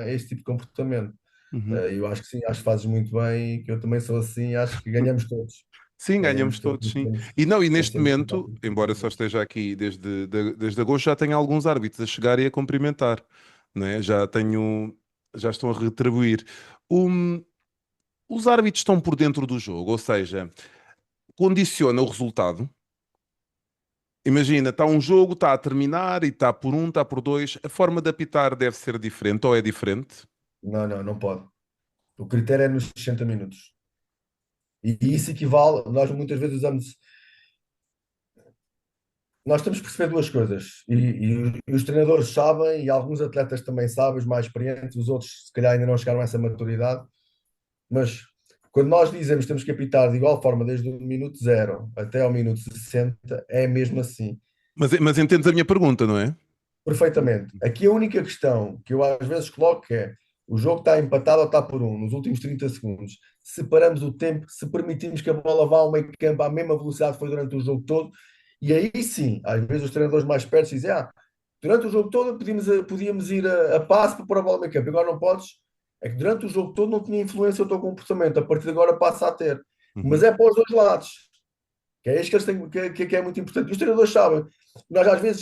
este tipo de comportamento. Uhum. Eu acho que sim, acho que fazes muito bem, que eu também sou assim, acho que ganhamos todos. Sim, Ganhamos ganhamos todos todos, sim. temos, E não, e temos neste sempre momento, simpáticos. embora eu só esteja aqui desde agosto, já tenho alguns árbitros a chegar e a cumprimentar, né? Já estão a retribuir. Um, os árbitros estão por dentro do jogo, ou seja, condiciona o resultado. Imagina, está um jogo, está a terminar e está por um, está por dois. A forma de apitar deve ser diferente ou é diferente? Não, não, não pode. O critério é nos 60 minutos. E isso equivale, nós muitas vezes usamos, nós temos que perceber duas coisas, e os treinadores sabem, e alguns atletas também sabem, os mais experientes, os outros se calhar ainda não chegaram a essa maturidade, mas quando nós dizemos que temos que apitar de igual forma desde o minuto zero até ao minuto 60 é mesmo assim. Mas entendes a minha pergunta, não é? Perfeitamente. Aqui a única questão que eu às vezes coloco é o jogo está empatado ou está por um, nos últimos 30 segundos. Separamos o tempo, se permitimos que a bola vá ao meio campo à mesma velocidade que foi durante o jogo todo, e aí sim, às vezes os treinadores mais perto dizem: durante o jogo todo podíamos ir a passe para pôr a bola ao meio campo, agora não podes. É que durante o jogo todo não tinha influência o teu comportamento, a partir de agora passa a ter. Mas Uhum. é para os dois lados, que é isto que, eles têm, que é muito importante. E os treinadores sabem, nós às vezes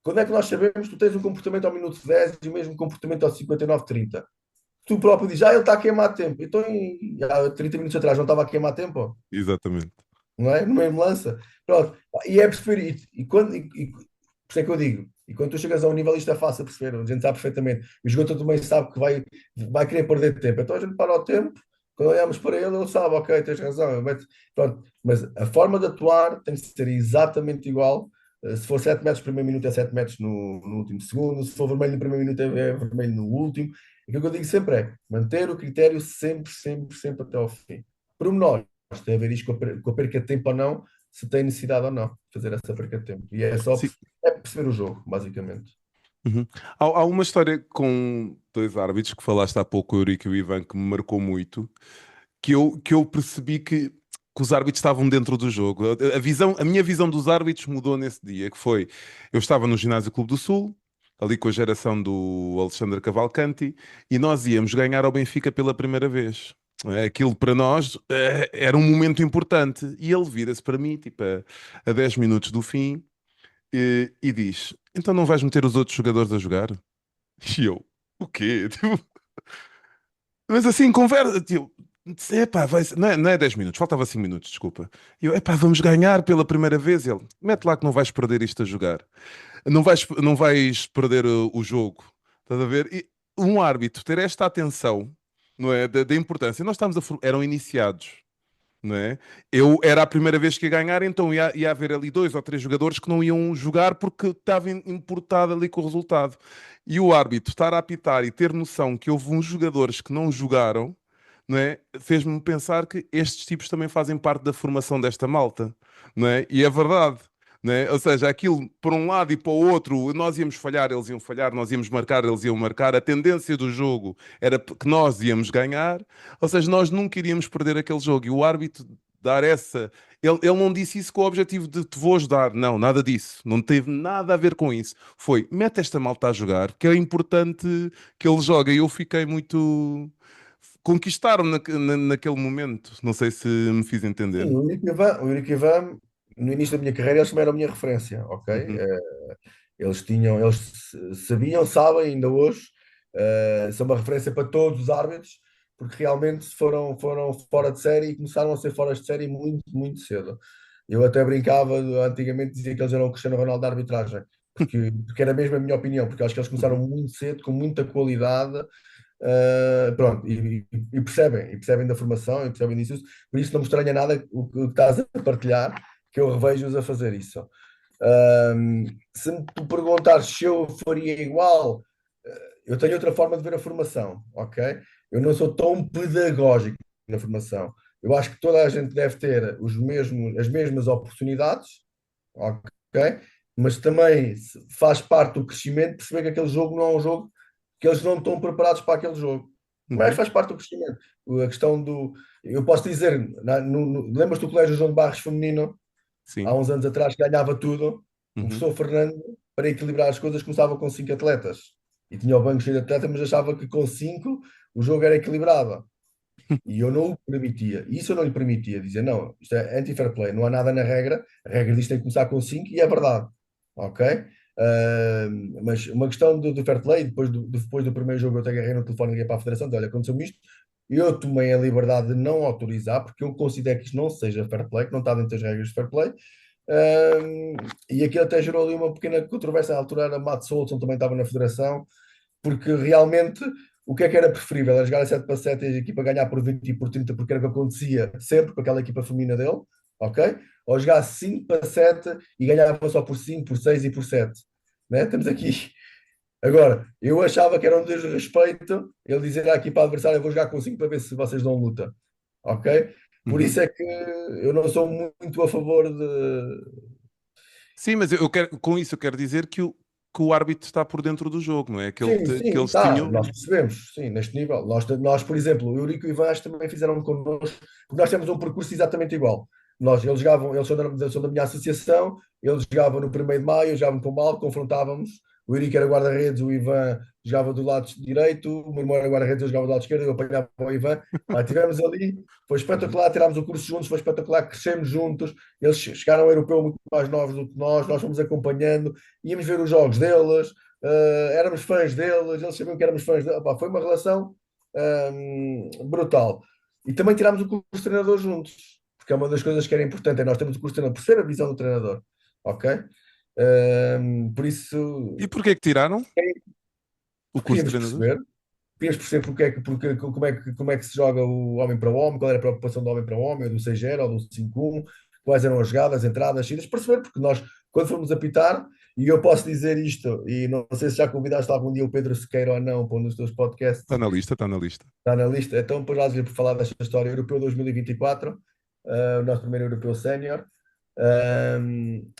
quando é que nós sabemos que tu tens um comportamento ao minuto 10 e o mesmo comportamento ao 59, 30? Tu próprio dizes, ele está a queimar tempo. Então, há 30 minutos atrás não estava a queimar tempo, Exatamente. não é? No mesmo lança. Pronto. E é perceber, por isso é que eu digo, e quando tu chegas a um nível, isto é fácil de perceber, a gente sabe perfeitamente. O jogador também sabe que vai querer perder tempo. Então a gente para o tempo, Quando olhamos para ele, ele sabe, ok, tens razão. Pronto. Mas a forma de atuar tem que ser exatamente igual. Se for 7 metros, primeiro minuto é 7 metros no último segundo. Se for vermelho no primeiro minuto, é vermelho no último. Aquilo que eu digo sempre é manter o critério sempre, sempre, sempre até ao fim. Pormenores, tem a ver isto com a perca de tempo ou não, se tem necessidade ou não de fazer essa perca de tempo. E é só Sim. perceber o jogo, basicamente. Uhum. Há uma história com dois árbitros que falaste há pouco, o Eurico e o Ivan, que me marcou muito, que eu percebi que os árbitros estavam dentro do jogo. A minha visão dos árbitros mudou nesse dia, que foi, eu estava no Ginásio Clube do Sul, ali com a geração do Alexandre Cavalcanti, e nós íamos ganhar ao Benfica pela primeira vez. Aquilo para nós era um momento importante. E ele vira-se para mim, tipo, a 10 minutos do fim, e diz: Então não vais meter os outros jogadores a jogar? E eu, o quê? Tipo, mas assim, conversa. Tipo, epá, não é 10 minutos, faltava 5 minutos, desculpa. E eu, epá, vamos ganhar pela primeira vez. E ele, mete lá que não vais perder isto a jogar. Não vais perder o jogo. Estás a ver? E um árbitro ter esta atenção, não é? Da importância. Nós estamos eram iniciados, não é? Eu era a primeira vez que ia ganhar, então ia haver ali dois ou três jogadores que não iam jogar porque estava importado ali com o resultado. E o árbitro estar a apitar e ter noção que houve uns jogadores que não jogaram, não é? Fez-me pensar que estes tipos também fazem parte da formação desta malta, não é? E é verdade. Não é? Ou seja, aquilo por um lado e para o outro, nós íamos falhar, eles iam falhar, nós íamos marcar, eles iam marcar. A tendência do jogo era que nós íamos ganhar, ou seja, nós nunca iríamos perder aquele jogo. E o árbitro dar essa. Ele não disse isso com o objetivo de te vou ajudar. Não, nada disso. Não teve nada a ver com isso. Foi, mete esta malta a jogar, que é importante que ele jogue. E eu fiquei muito. Conquistaram naquele momento. Não sei se me fiz entender. Sim, o Eurico Ivan, no início da minha carreira, eles também eram a minha referência, ok? Uhum. Eles sabiam, sabem, ainda hoje, são uma referência para todos os árbitros, porque realmente foram fora de série e começaram a ser fora de série muito, muito cedo. Eu até brincava, antigamente dizia que eles eram o Cristiano Ronaldo da arbitragem, porque era mesmo a minha opinião, porque acho que eles começaram Uhum. muito cedo, com muita qualidade, pronto, e percebem da formação, e percebem disso, por isso não me estranha nada o que estás a partilhar, que eu revejo-os a fazer isso. Se me tu perguntares se eu faria igual, eu tenho outra forma de ver a formação, ok? Eu não sou tão pedagógico na formação. Eu acho que toda a gente deve ter as mesmas oportunidades, ok? Mas também faz parte do crescimento perceber que aquele jogo não é um jogo que eles não estão preparados para aquele jogo. Mas Uhum. faz parte do crescimento. A questão do. Eu posso dizer, lembras-te do Colégio João de Barros Feminino? Há Sim. uns anos atrás ganhava tudo. O Uhum. professor Fernando, para equilibrar as coisas, começava com 5 atletas. E tinha o banco cheio de atletas, mas achava que com 5 o jogo era equilibrado. E eu não o permitia. Isso eu não lhe permitia. Dizer, não, isto é anti-fair play, não há nada na regra. A regra diz que tem que começar com 5 e é verdade. Ok? Mas uma questão do fair play, depois do primeiro jogo eu até agarrei no telefone e liguei para a Federação, disse, olha, aconteceu-me isto. Eu tomei a liberdade de não autorizar, porque eu considero que isto não seja fair play, que não está dentro das regras de fair play. E aquilo até gerou ali uma pequena controvérsia. Na altura era Matt Solson, também estava na Federação, porque realmente o que era preferível? Era jogar a 7 para 7 e a equipa ganhar por 20 e por 30, porque era o que acontecia sempre com aquela equipa feminina dele, ok? Ou jogar 5 para 7 e ganhava só por 5, por 6 e por 7, né? Estamos aqui. Agora, eu achava que era um desrespeito ele dizer à equipa adversária: eu vou jogar com 5 para ver se vocês dão luta, ok? Por Uhum. isso é que eu não sou muito a favor de. Sim, mas eu quero, com isso eu quero dizer que o árbitro está por dentro do jogo, não é? Sim, Que sim, eles tá, nós tinham. percebemos, sim, neste nível. Nós, por exemplo, o Eurico e o Ivãs também fizeram connosco, porque nós temos um percurso exatamente igual. Eles jogavam, eles são da minha associação, eles jogavam no 1º de Maio, jogavam com o Mal, confrontávamos. O Eurico era guarda-redes, o Ivan jogava do lado direito, o meu irmão era guarda-redes, eu jogava do lado esquerdo, eu apanhava o Ivan. Pá, tivemos ali, foi Uhum. espetacular, tirámos o curso juntos, foi espetacular, crescemos juntos. Eles chegaram ao europeu muito mais novos do que nós fomos acompanhando, íamos ver os jogos deles. Éramos fãs deles, eles sabiam que éramos fãs deles. Opá, foi uma relação brutal. E também tirámos o curso de treinador juntos, porque é uma das coisas que era importante, é nós temos o curso de treinador, perceber a visão do treinador, ok? Por isso, E porquê que tiraram o curso de queríamos treinador? perceber. querias perceber como é que se joga o homem para o homem, qual era a preocupação do homem para o homem, ou do 6-0, ou do 5-1, quais eram as jogadas, entradas, saídas, perceber, porque nós, quando formos apitar, e eu posso dizer isto, e não sei se já convidaste algum dia o Pedro Sequeira ou não, para um dos teus podcasts, Está na lista, está na lista. está na lista, então depois já por falar desta história, Europeu 2024, o nosso primeiro Europeu Sénior,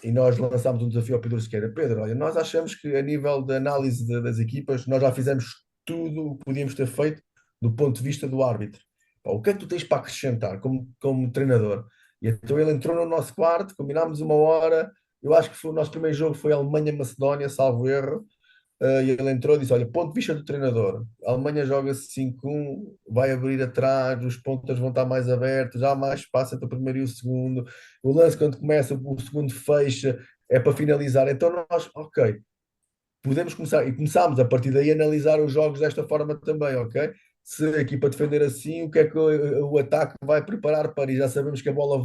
e nós lançámos um desafio ao Pedro Sequeira. Pedro, olha, nós achamos que a nível de análise das equipas, nós já fizemos tudo o que podíamos ter feito do ponto de vista do árbitro. Pá, o que é que tu tens para acrescentar como treinador? E então ele entrou no nosso quarto, combinámos uma hora. Eu acho que o nosso primeiro jogo foi Alemanha-Macedónia, salvo erro. E ele entrou e disse: Olha, ponto de vista do treinador, a Alemanha joga-se 5-1, vai abrir atrás, os pontas vão estar mais abertos, há mais espaço entre o primeiro e o segundo. O lance, quando começa, o segundo fecha, é para finalizar. Então, nós, ok, podemos começar, e começámos a partir daí a analisar os jogos desta forma também, ok? Se a equipa defender assim, o que é que o ataque vai preparar para, e já sabemos que a bola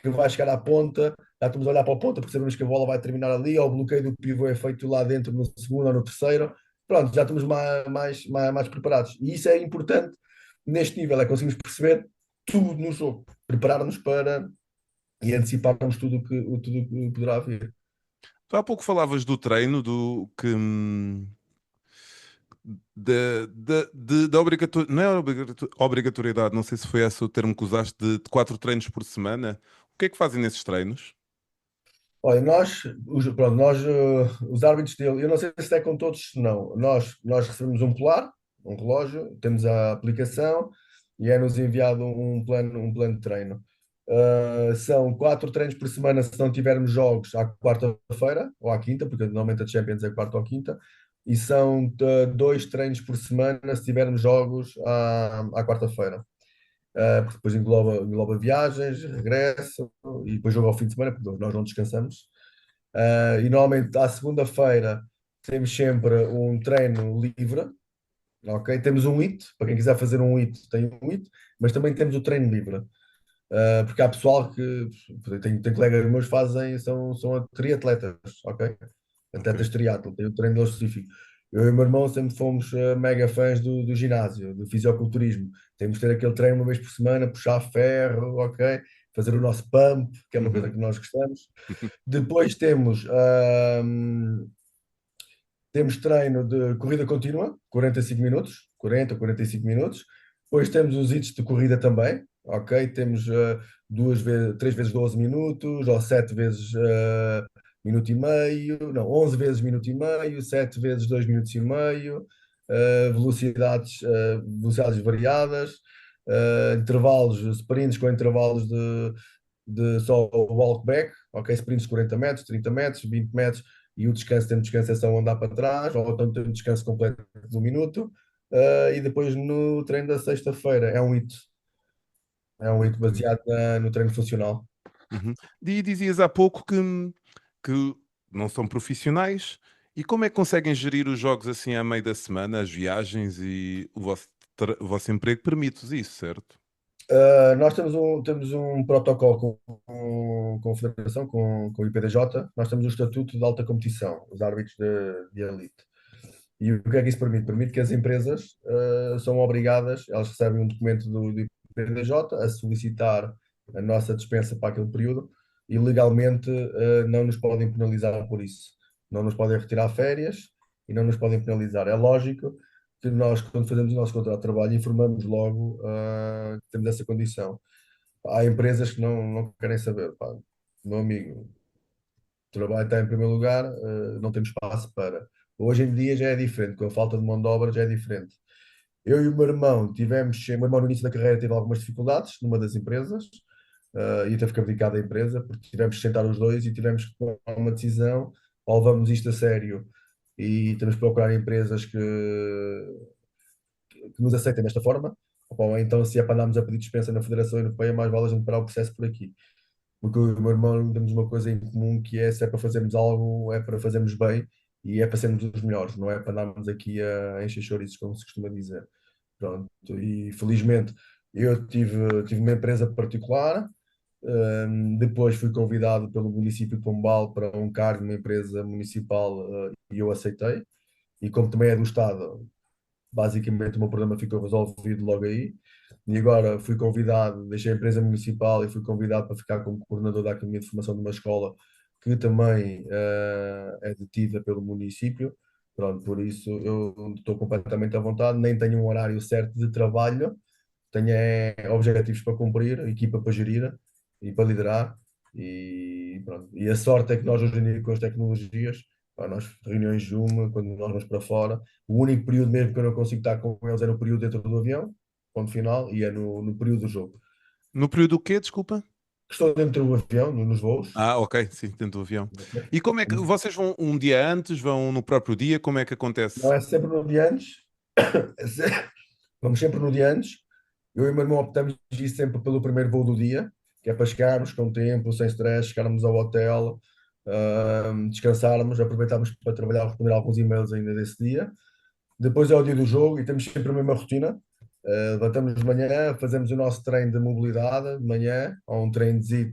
que vai chegar à ponta, já estamos a olhar para a ponta porque sabemos que a bola vai terminar ali, ou o bloqueio do pivô é feito lá dentro no segundo ou no terceiro. Pronto, já estamos mais preparados. E isso é importante neste nível, é conseguirmos perceber tudo no jogo, preparar-nos para e anteciparmos tudo o que poderá vir. Tu há pouco falavas do treino, do que da não é obrigatoriedade, não sei se foi esse o termo que usaste, de 4 treinos por semana. O que é que fazem nesses treinos? Olha, pronto, os árbitros dele, eu não sei se é com todos, se não. Nós recebemos um polar, um relógio, temos a aplicação e é-nos enviado um plano de treino. São 4 treinos por semana se não tivermos jogos à quarta-feira ou à quinta, porque normalmente a Champions é quarta ou quinta, e são 2 treinos por semana se tivermos jogos à quarta-feira. Porque depois engloba viagens, regresso e depois jogo ao fim de semana, porque nós não descansamos. E normalmente à segunda-feira temos sempre um treino livre, ok? Temos um HIIT, para quem quiser fazer um HIIT, tem um HIIT, mas também temos o treino livre. Porque há pessoal que tem colegas meus que são triatletas, ok? Ok. Atletas triatlo, tem o treino deles específico. Eu e o meu irmão sempre fomos mega fãs do ginásio, do fisiculturismo. Temos de ter aquele treino uma vez por semana, puxar ferro, ok? Fazer o nosso pump, que é uma coisa Uhum. que nós gostamos. Depois temos treino de corrida contínua, 45 minutos, 40, 45 minutos. Depois temos os hits de corrida também, ok? Temos 3 vezes 12 minutos, ou 7 vezes minuto e meio, não, 11 vezes minuto e meio, 7 vezes 2 minutos e meio, velocidades variadas, intervalos, sprints com intervalos de só walk back, ok? Sprints de 40 metros, 30 metros, 20 metros, e o descanso, tem descanso é só andar para trás, ou então tem um descanso completo de 1 minuto, e depois no treino da sexta-feira é um hito Ok. baseado no treino funcional. Uhum. E dizias há pouco que não são profissionais. E como é que conseguem gerir os jogos assim à meio da semana, as viagens e o vosso emprego permite-vos isso, certo? Nós temos um protocolo com a Federação, com o IPDJ, nós temos um estatuto de alta competição, os árbitros de elite. E o que é que isso permite? Permite que as empresas são obrigadas, elas recebem um documento do IPDJ a solicitar a nossa dispensa para aquele período e legalmente não nos podem penalizar por isso. Não nos podem retirar férias e não nos podem penalizar. É lógico que nós, quando fazemos o nosso contrato de trabalho, informamos logo que temos essa condição. Há empresas que não querem saber. Pá, meu amigo, o trabalho está em primeiro lugar, não temos espaço para. Hoje em dia já é diferente, com a falta de mão de obra já é diferente. Eu e o meu irmão no início da carreira teve algumas dificuldades numa das empresas, e teve que abdicar da empresa, porque tivemos que sentar os dois e tivemos que tomar uma decisão, ou levamos isto a sério e temos que procurar empresas que nos aceitem desta forma, ou então se é para andarmos a pedir dispensa na Federação Europeia, mais vale a gente parar o processo por aqui. Porque eu e o meu irmão temos uma coisa em comum que é: se é para fazermos algo, é para fazermos bem e é para sermos os melhores, não é para andarmos aqui a encher chouriços, como se costuma dizer. Pronto, e felizmente eu tive uma empresa particular, depois fui convidado pelo município de Pombal para um cargo numa empresa municipal, e eu aceitei. E como também é do Estado, basicamente o meu problema ficou resolvido logo aí. E agora fui convidado, deixei a empresa municipal e fui convidado para ficar como coordenador da Academia de Formação de uma escola que também é detida pelo município. Pronto, por isso eu estou completamente à vontade, nem tenho um horário certo de trabalho, tenho objetivos para cumprir, equipa para gerir e para liderar. E, pronto. E a sorte é que nós hoje em dia com as tecnologias, pá, nós reuniões Zoom, quando nós vamos para fora, o único período mesmo que eu não consigo estar com eles é no período dentro do avião, ponto final, e é no período do jogo. No período do quê, desculpa? Estou dentro do avião, nos voos. Ah, ok, sim, dentro do avião. Ok? E como é que vocês vão um dia antes, vão no próprio dia? Como é que Não acontece? é sempre no dia antes, é se- vamos sempre no dia antes. Eu e o meu irmão optamos de ir sempre pelo primeiro voo do dia, que é para chegarmos com tempo, sem stress, chegarmos ao hotel, descansarmos, aproveitarmos para trabalhar, responder alguns e-mails ainda desse dia. Depois é o dia do jogo e temos sempre a mesma rotina. Levantamos de manhã, fazemos o nosso treino de mobilidade de manhã, ou um treino de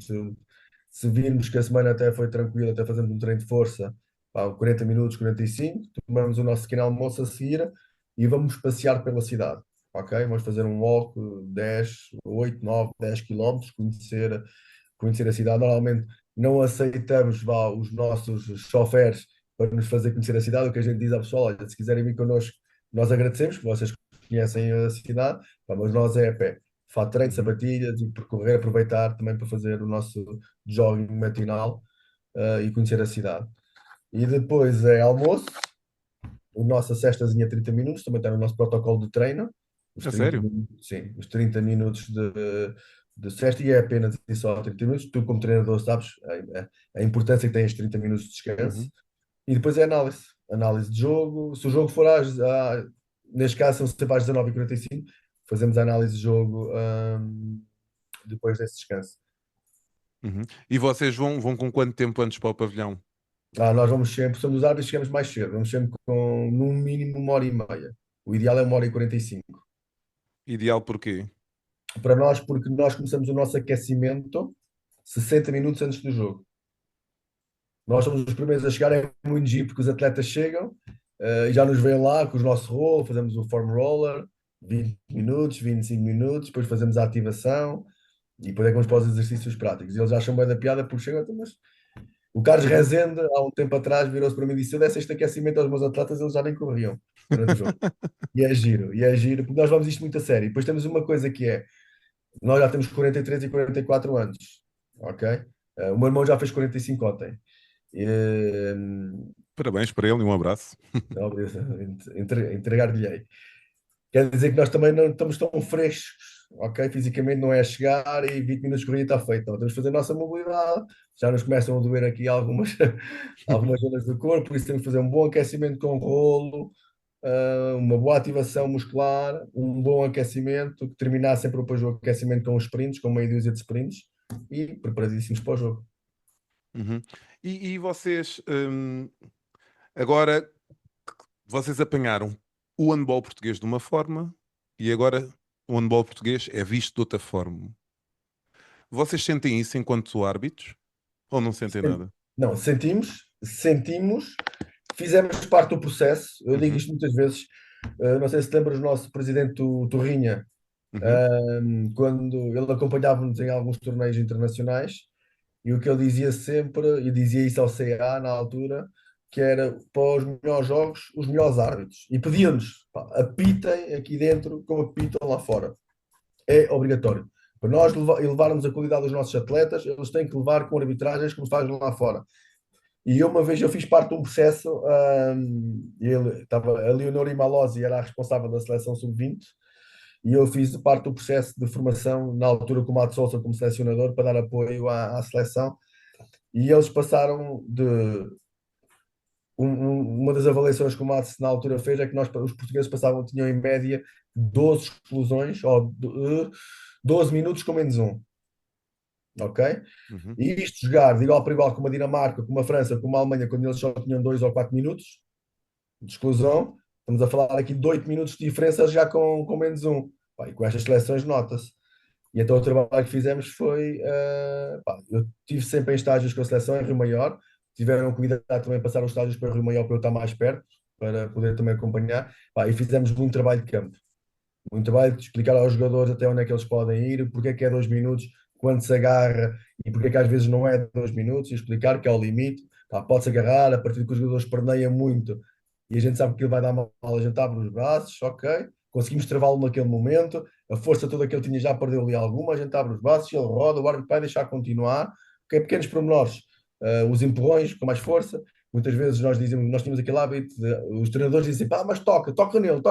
se virmos que a semana até foi tranquila, até fazemos um treino de força, pá, 40 minutos, 45, tomamos o nosso pequeno almoço a seguir e vamos passear pela cidade. Ok? Vamos fazer um walk 10, 8, 9, 10 quilómetros, conhecer a cidade. Normalmente não aceitamos vá, os nossos choferes para nos fazer conhecer a cidade. O que a gente diz ao pessoal, olha, se quiserem vir connosco, nós agradecemos, que vocês conhecem a cidade, pá, mas nós é a pé. Fato de treino, Uhum. sapatilhas e percorrer, aproveitar também para fazer o nosso jogging matinal e conhecer a cidade. E depois é almoço, o nossa cestazinha 30 minutos, também está no nosso protocolo de treino, os A 30 sério? minutos, sim, os 30 minutos de cesta e é apenas e só 30 minutos. Tu, como treinador, sabes a importância que tem estes 30 minutos de descanso. Uhum. E depois é análise. Análise de jogo. Se o jogo for neste caso, são sempre às 19h45, fazemos a análise de jogo depois desse descanso. Uhum. E vocês vão com quanto tempo antes para o pavilhão? Nós vamos sempre, somos árbitros, chegamos mais cedo, vamos sempre com no mínimo 1h30. O ideal é 1h45. Ideal porquê? Para nós, porque nós começamos o nosso aquecimento 60 minutos antes do jogo. Nós somos os primeiros a chegar, é muito giro, porque os atletas chegam e já nos veem lá com os nossos roll, fazemos o foam roller, 20 minutos, 25 minutos, depois fazemos a ativação e depois é que vamos para os exercícios práticos. E eles acham bem da piada porque chegam, "Então, mas o Carlos Rezende, há um tempo atrás, virou-se para mim e disse: se eu desse este aquecimento aos meus atletas, eles já nem corriam durante o jogo. E é giro, porque nós vamos isto muito a sério. E depois temos uma coisa que é: nós já temos 43 e 44 anos, ok? O meu irmão já fez 45 ontem. E, Parabéns para ele e um abraço. entregar-lhe-ei. Quer dizer que nós também não estamos tão frescos, ok? Fisicamente não é chegar e 20 minutos de corrida está feito. Não, temos que fazer a nossa mobilidade. Já nos começam a doer aqui algumas, algumas zonas do corpo, por isso temos que fazer um bom aquecimento com rolo, uma boa ativação muscular, um bom aquecimento, que terminar sempre depois o aquecimento com os sprints, com meia dúzia de sprints, e preparadíssimos para o jogo. Uhum. E vocês, agora, vocês apanharam o handball português de uma forma e agora o handball português é visto de outra forma. Vocês sentem isso enquanto árbitros ou não sentem nada? Não, sentimos, fizemos parte do processo. Eu digo Uhum. isto muitas vezes. Não sei se te lembras do nosso presidente Torrinha, Uhum. quando ele acompanhava-nos em alguns torneios internacionais, e o que ele dizia sempre, e dizia isso ao CA na altura, que era para os melhores jogos, os melhores árbitros. E pedia-nos, pá, apitem aqui dentro como apitam lá fora. É obrigatório. Para nós elevarmos a qualidade dos nossos atletas, eles têm que levar com arbitragens como fazem lá fora. E eu, uma vez eu fiz parte de um processo, ele estava, a Leonor Imalozzi era a responsável da seleção sub-20, e eu fiz parte do processo de formação, na altura com o Mato Sousa como selecionador, para dar apoio à seleção, e eles passaram de... uma das avaliações que o Mato na altura fez é que nós, os portugueses passavam, tinham em média 12 explosões, ou 12 minutos com menos um, ok? Uhum. E isto jogar de igual para igual com uma Dinamarca, com uma França, com uma Alemanha, quando eles só tinham 2 ou 4 minutos de exclusão, estamos a falar aqui de 8 minutos de diferença já com menos um. Pá, e com estas seleções nota-se. E então o trabalho que fizemos foi. Pá, eu tive sempre em estágios com a seleção em Rio Maior, tiveram cuidado também de passar os estágios para Rio Maior para eu estar mais perto, para poder também acompanhar. Pá, e fizemos muito trabalho de campo, muito trabalho de explicar aos jogadores até onde é que eles podem ir, porque é que é 2 minutos, quando se agarra e porque é que às vezes não é 2 minutos, e explicar que é o limite. Pá, pode-se agarrar a partir do que os jogadores perneiam muito e a gente sabe que ele vai dar mal, a gente abre os braços, ok, conseguimos travá-lo naquele momento, a força toda que ele tinha já perdeu ali alguma, a gente abre os braços, ele roda, o árbitro vai deixar continuar, ok, pequenos pormenores, os empurrões com mais força. Muitas vezes nós dizemos, nós tínhamos aquele hábito, os treinadores dizem, pá, mas toca nele.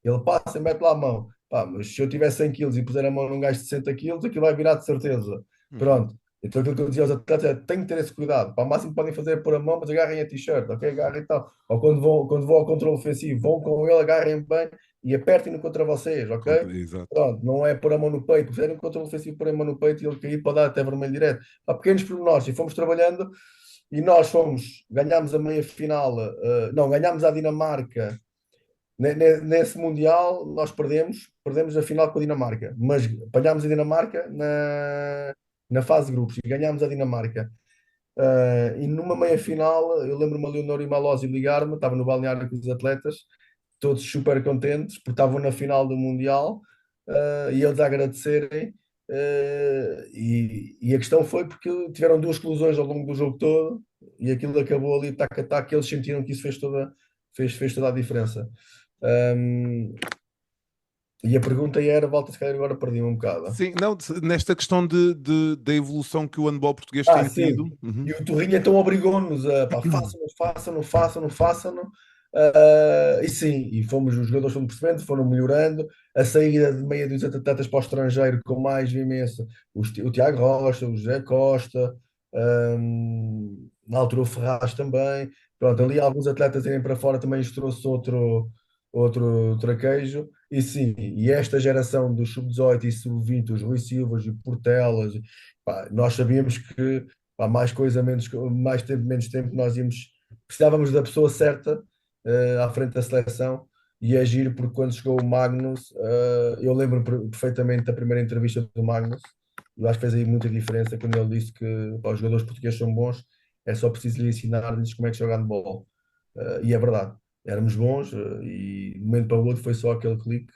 Ele passa e mete lá a mão. Pá, mas se eu tiver 100 quilos e puser a mão num gajo de 60 quilos, aquilo vai virar de certeza. Uhum. Pronto. Então aquilo que eu dizia aos atletas é, tem que ter esse cuidado. Para o máximo que podem fazer é pôr a mão, mas agarrem a t-shirt, ok? Agarrem e tal. Ou quando vão ao controle ofensivo, vão com ele, agarrem bem e apertem-no contra vocês, ok? Exato. Pronto, não é pôr a mão no peito. Se fizerem um controle ofensivo, pôr a mão no peito e ele cair para dar até vermelho direto. Há pequenos pormenores e fomos trabalhando e nós ganhámos a meia final, não, ganhámos a Dinamarca. Nesse Mundial, nós perdemos a final com a Dinamarca, mas apanhámos a Dinamarca na fase de grupos e ganhámos a Dinamarca. E numa meia final, eu lembro-me a Leonor e Malozzi ligar-me, estava no balneário com os atletas, todos super contentes, porque estavam na final do Mundial, e eles a agradecerem. E a questão foi porque tiveram duas explosões ao longo do jogo todo, e aquilo acabou ali, tac a tac, eles sentiram que isso fez toda a diferença. Um, e a pergunta era, volta, se calhar agora perdi-me um bocado. Sim, não, nesta questão da evolução que o handball português Ah, tem sim. tido. Uhum. E o Torrinho então obrigou-nos a pá, façam-no, façam-no, façam-no, façam-no. E sim, e os jogadores foram percebendo, foram melhorando. A saída de meia dos atletas para o estrangeiro com mais imenso, o Tiago Rocha, o José Costa, na altura o Ferraz também. Pronto, Uhum. ali alguns atletas irem para fora também lhes trouxe outro traquejo. E sim, e esta geração do sub-18 e sub-20, os Rui Silvas e Portelas, pá, nós sabíamos que pá, mais coisa, mais tempo, menos tempo, precisávamos da pessoa certa à frente da seleção e agir, porque quando chegou o Magnus, eu lembro perfeitamente da primeira entrevista do Magnus, eu acho que fez aí muita diferença quando ele disse que pá, os jogadores portugueses são bons, é só preciso lhe ensinar-lhes como é que se joga handball. E é verdade, éramos bons e de um momento para o outro foi só aquele clique.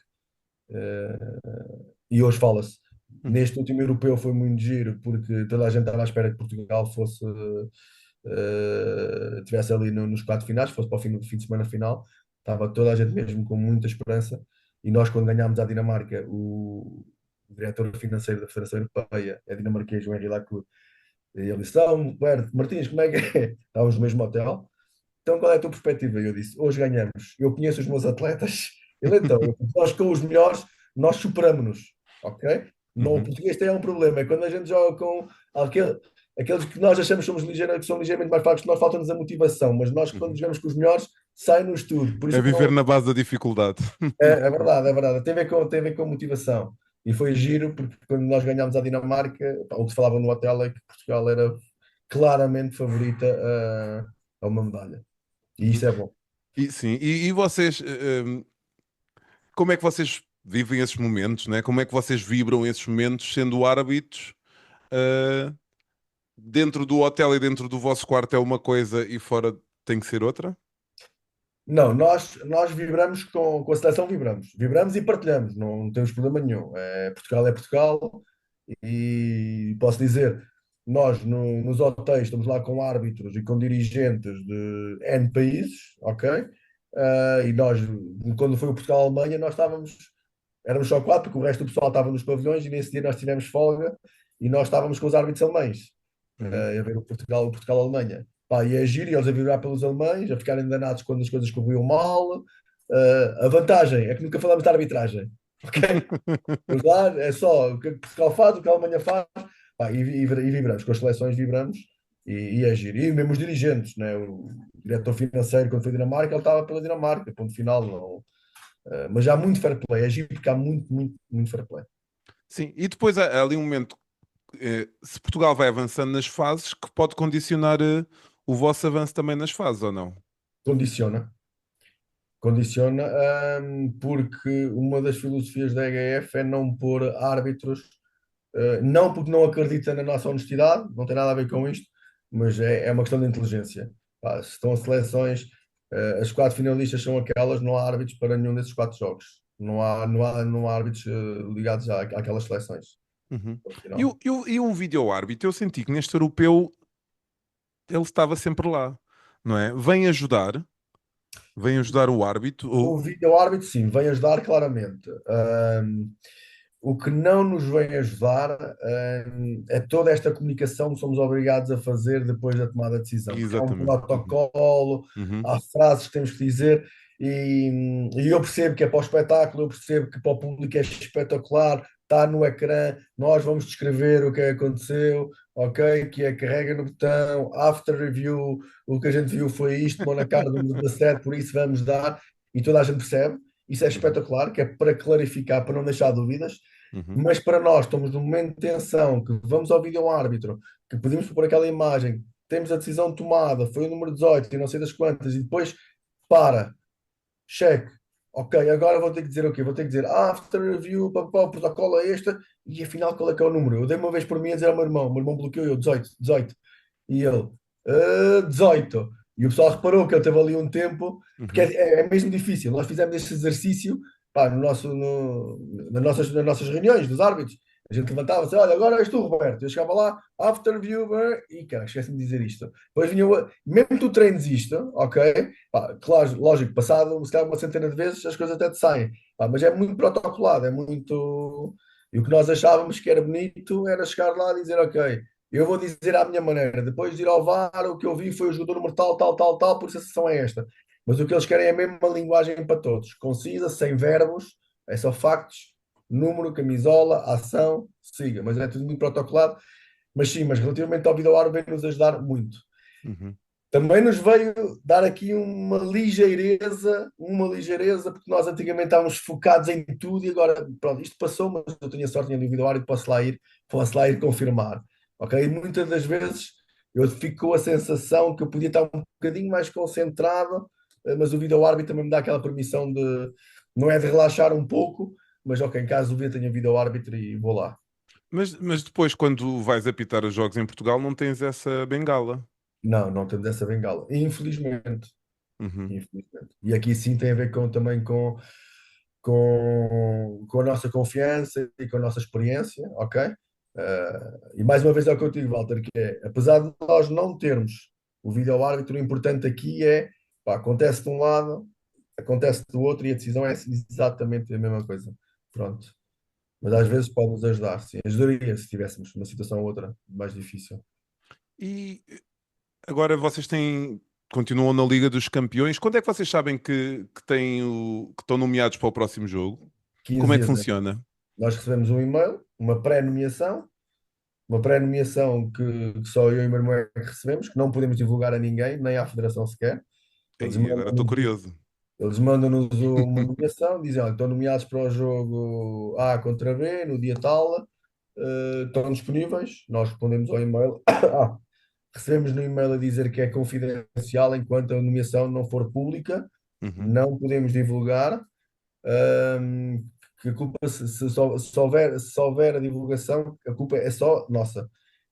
E hoje fala-se. Uhum. Neste último europeu foi muito giro, porque toda a gente estava à espera que Portugal tivesse ali nos quatro finais, fosse para o fim de semana final. Estava toda a gente mesmo com muita esperança. E nós, quando ganhámos a Dinamarca, o diretor financeiro da Federação Europeia é dinamarquês, o Henri Lacour, e ele disse: Então, Roberto Martins, como é que é? Estávamos no mesmo hotel. Então, qual é a tua perspectiva? Eu disse: Hoje ganhamos. Eu conheço os meus atletas. Ele então, nós com os melhores, nós superamos-nos. Ok? Não, o Uhum. português tem um problema. É quando a gente joga com aqueles que nós achamos que são ligeiramente mais fracos, que nós falta-nos a motivação. Mas nós, quando Uhum. jogamos com os melhores, sai-nos tudo. Por isso É é que não, viver na base da dificuldade. é verdade, é verdade. Tem a ver com motivação. E foi giro, porque quando nós ganhámos a Dinamarca, pá, o que se falava no hotel é que Portugal era claramente favorita a uma medalha. E Uhum. isso é bom. E sim, e vocês, como é que vocês vivem esses momentos, né? Como é que vocês vibram esses momentos sendo árbitros? eh, Dentro do hotel e dentro do vosso quarto é uma coisa e fora tem que ser outra? Não, nós vibramos com a seleção, vibramos. Vibramos e partilhamos, não temos problema nenhum. É Portugal e posso dizer, nós nos hotéis estamos lá com árbitros e com dirigentes de N países, ok? E nós, quando foi o Portugal-Alemanha, éramos só quatro, porque o resto do pessoal estava nos pavilhões e nesse dia nós tivemos folga e nós estávamos com os árbitros alemães, Uhum. a ver o Portugal-Alemanha. Pá, e a giro, e eles a vibrar pelos alemães, a ficarem danados quando as coisas corriam mal. A vantagem é que nunca falamos de arbitragem, ok? Mas lá é só o que Portugal faz, o que a Alemanha faz, pá, e vibramos, com as seleções vibramos e é giro. E mesmo os dirigentes, né? O diretor financeiro, quando foi a Dinamarca, ele estava pela Dinamarca, ponto final. Não, mas há muito fair play, é giro porque há muito, muito, muito fair play. Sim, e depois há ali um momento, se Portugal vai avançando nas fases, que pode condicionar o vosso avanço também nas fases, ou não? Condiciona, condiciona, porque uma das filosofias da EHF é não pôr árbitros, não porque não acredita na nossa honestidade, não tem nada a ver com isto, mas é uma questão de inteligência. Pá, se estão seleções. As quatro finalistas são aquelas, não há árbitros para nenhum desses quatro jogos. Não há árbitros ligados àquelas seleções. Uhum. E, Afinal. e um vídeo-árbitro, eu senti que neste europeu ele estava sempre lá, não é? Vem ajudar o árbitro. O vídeo-árbitro, sim, vem ajudar claramente. O que não nos vem ajudar, é toda esta comunicação que somos obrigados a fazer depois da tomada de decisão, porque há um Exatamente. Uhum. protocolo, Uhum. há frases que temos que dizer, e eu percebo que é para o espetáculo, eu percebo que para o público é espetacular, está no ecrã, nós vamos descrever o que aconteceu, ok? Que é carrega no botão, after review, o que a gente viu foi isto, mão na cara do 17, por isso vamos dar, e toda a gente percebe. Isso é Uhum. espetacular, que é para clarificar, para não deixar dúvidas. Uhum. Mas para nós, estamos num momento de tensão, que vamos ao vídeo-árbitro, que pedimos por aquela imagem, temos a decisão tomada, foi o número 18 e não sei das quantas, e depois para, cheque, ok, agora vou ter que dizer o quê? Vou ter que dizer after review, papá, o protocolo é este, e afinal qual é que é o número? Eu dei uma vez por mim a dizer ao meu irmão bloqueou eu, 18, 18, e ele, 18. E o pessoal reparou que ele teve ali um tempo, porque Uhum. é mesmo difícil. Nós fizemos este exercício, pá, nas nossas reuniões dos árbitros. A gente levantava-se, olha, agora és tu, Roberto. Eu chegava lá, after viewer, e cara, esqueci-me de dizer isto. Depois vinha, mesmo que tu treines isto, ok? Pá, claro, lógico, passado se calhar uma centena de vezes as coisas até te saem. Pá, mas é muito protocolado, é muito. E o que nós achávamos que era bonito era chegar lá e dizer, ok. Eu vou dizer à minha maneira. Depois de ir ao VAR, o que eu vi foi o jogador número tal, tal, tal, tal, por isso a sessão é esta. Mas o que eles querem é a mesma linguagem para todos. Concisa, sem verbos, é só factos, número, camisola, ação, siga. Mas é tudo muito protocolado. Mas sim, mas relativamente ao vídeo ar vem nos ajudar muito. Uhum. Também nos veio dar aqui uma ligeireza, porque nós antigamente estávamos focados em tudo e agora, pronto, isto passou, mas eu tenho a sorte em vídeo ar e posso lá ir confirmar. Ok? E muitas das vezes eu fico com a sensação que eu podia estar um bocadinho mais concentrado, mas o vídeo árbitro também me dá aquela permissão de, não é de relaxar um pouco, mas ok, em caso do vídeo tenho vídeo árbitro e vou lá. Mas depois, quando vais apitar os jogos em Portugal, não tens essa bengala. Não, não temos essa bengala. Infelizmente. Uhum. Infelizmente. E aqui sim tem a ver também com a nossa confiança e com a nossa experiência, ok? E mais uma vez é o que eu digo, Walter, que é, apesar de nós não termos o vídeo-árbitro, o importante aqui é, pá, acontece de um lado, acontece do outro e a decisão é exatamente a mesma coisa. Pronto. Mas às Uhum. vezes pode nos ajudar, sim. Ajudaria se tivéssemos uma situação ou outra mais difícil. E agora vocês continuam na Liga dos Campeões. Quando é que vocês sabem que estão nomeados para o próximo jogo? Como 15 é que dias antes, funciona? nós recebemos um e-mail, uma pré-nomeação que só eu e o meu irmão é que recebemos, que não podemos divulgar a ninguém, nem à Federação sequer. Eles Aí, agora estou mandam-nos, curioso. eles mandam-nos uma nomeação, dizem, olha, estão nomeados para o jogo A contra B, no dia tal, estão disponíveis, nós respondemos ao e-mail. Recebemos no e-mail a dizer que é confidencial enquanto a nomeação não for pública, Uhum. não podemos divulgar. Ahm, que a culpa, se houver a divulgação, a culpa é só nossa.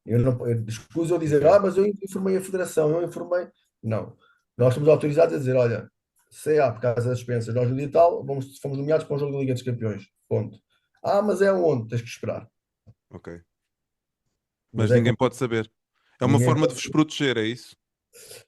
Eu não, escuso eu dizer, Ok. mas eu informei a federação, eu informei. Não. Nós somos autorizados a dizer, olha, CA, por causa das dispensas, nós no dia tal, fomos nomeados para um jogo da Liga dos Campeões. Ponto. Mas é onde? Tens que esperar. Ok. Mas Mas é ninguém como pode saber. É uma ninguém forma de vos proteger, é isso?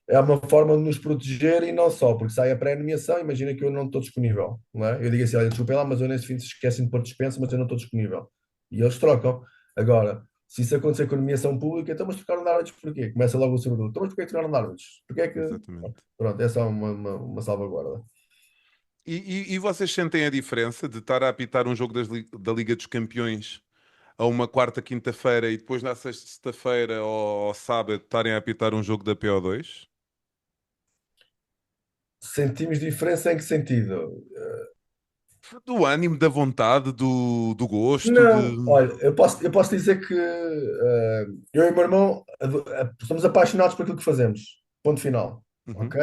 é uma forma de nos proteger e não só, porque sai a pré-nomeação, imagina que eu não estou disponível, não é? Eu digo assim, olha, desculpa lá, mas eu nesse fim se esquecem de pôr dispensa, mas eu não estou disponível. E eles trocam. Agora, se isso acontecer com a nomeação pública, então mas trocaram de árbitros porquê? Começa logo o segundo. Então mas porquê que trocaram de árbitros? Porquê é que... Exatamente. Pronto, essa é uma salvaguarda. E vocês sentem a diferença de estar a apitar um jogo da Liga dos Campeões a uma quarta, quinta-feira e depois na sexta-feira ou ao sábado estarem a apitar um jogo da PO2? Sentimos diferença em que sentido? Do ânimo, da vontade, do gosto, Não, de. olha, eu posso dizer que eu e o meu irmão somos apaixonados por aquilo que fazemos. Ponto final. Uhum. Ok?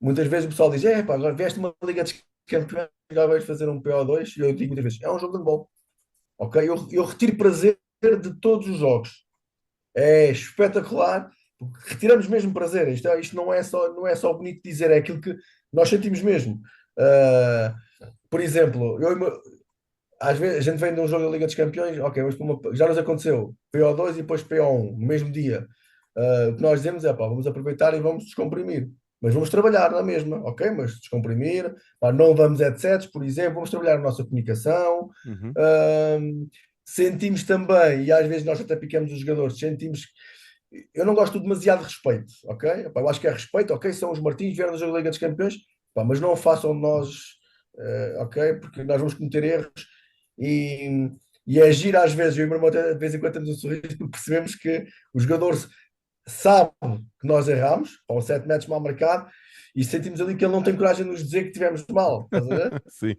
Muitas vezes o pessoal diz: pá, agora vieste uma Liga dos Campeões, agora vais fazer um PO2. E eu digo muitas vezes: é um jogo de handball. Ok? Eu retiro prazer de todos os jogos. É espetacular. Porque retiramos mesmo prazer. Isto não é só bonito dizer, é aquilo que nós sentimos mesmo. Ah, por exemplo, às vezes a gente vem de um jogo da Liga dos Campeões, ok, já nos aconteceu, PO2 e depois PO1, no mesmo dia. O que nós dizemos é, pá, vamos aproveitar e vamos descomprimir. Mas vamos trabalhar na mesma, ok? Mas descomprimir, pá, não vamos headsets, por exemplo, vamos trabalhar a nossa comunicação. Uhum. Ahm, Sentimos também, e às vezes nós até picamos os jogadores, sentimos. Eu não gosto de demasiado respeito, ok? Epá, eu acho que é respeito, ok? São os Martins, vieram do jogo da Liga dos Campeões, pá, mas não o façam nós, ok? Porque nós vamos cometer erros e, e é giro às vezes. Eu e o meu irmão até de vez em quando temos um sorriso porque percebemos que o jogador sabe que nós erramos, ou 7 metros mal marcado, e sentimos ali que ele não tem coragem de nos dizer que tivemos mal, estás a ver? Sim.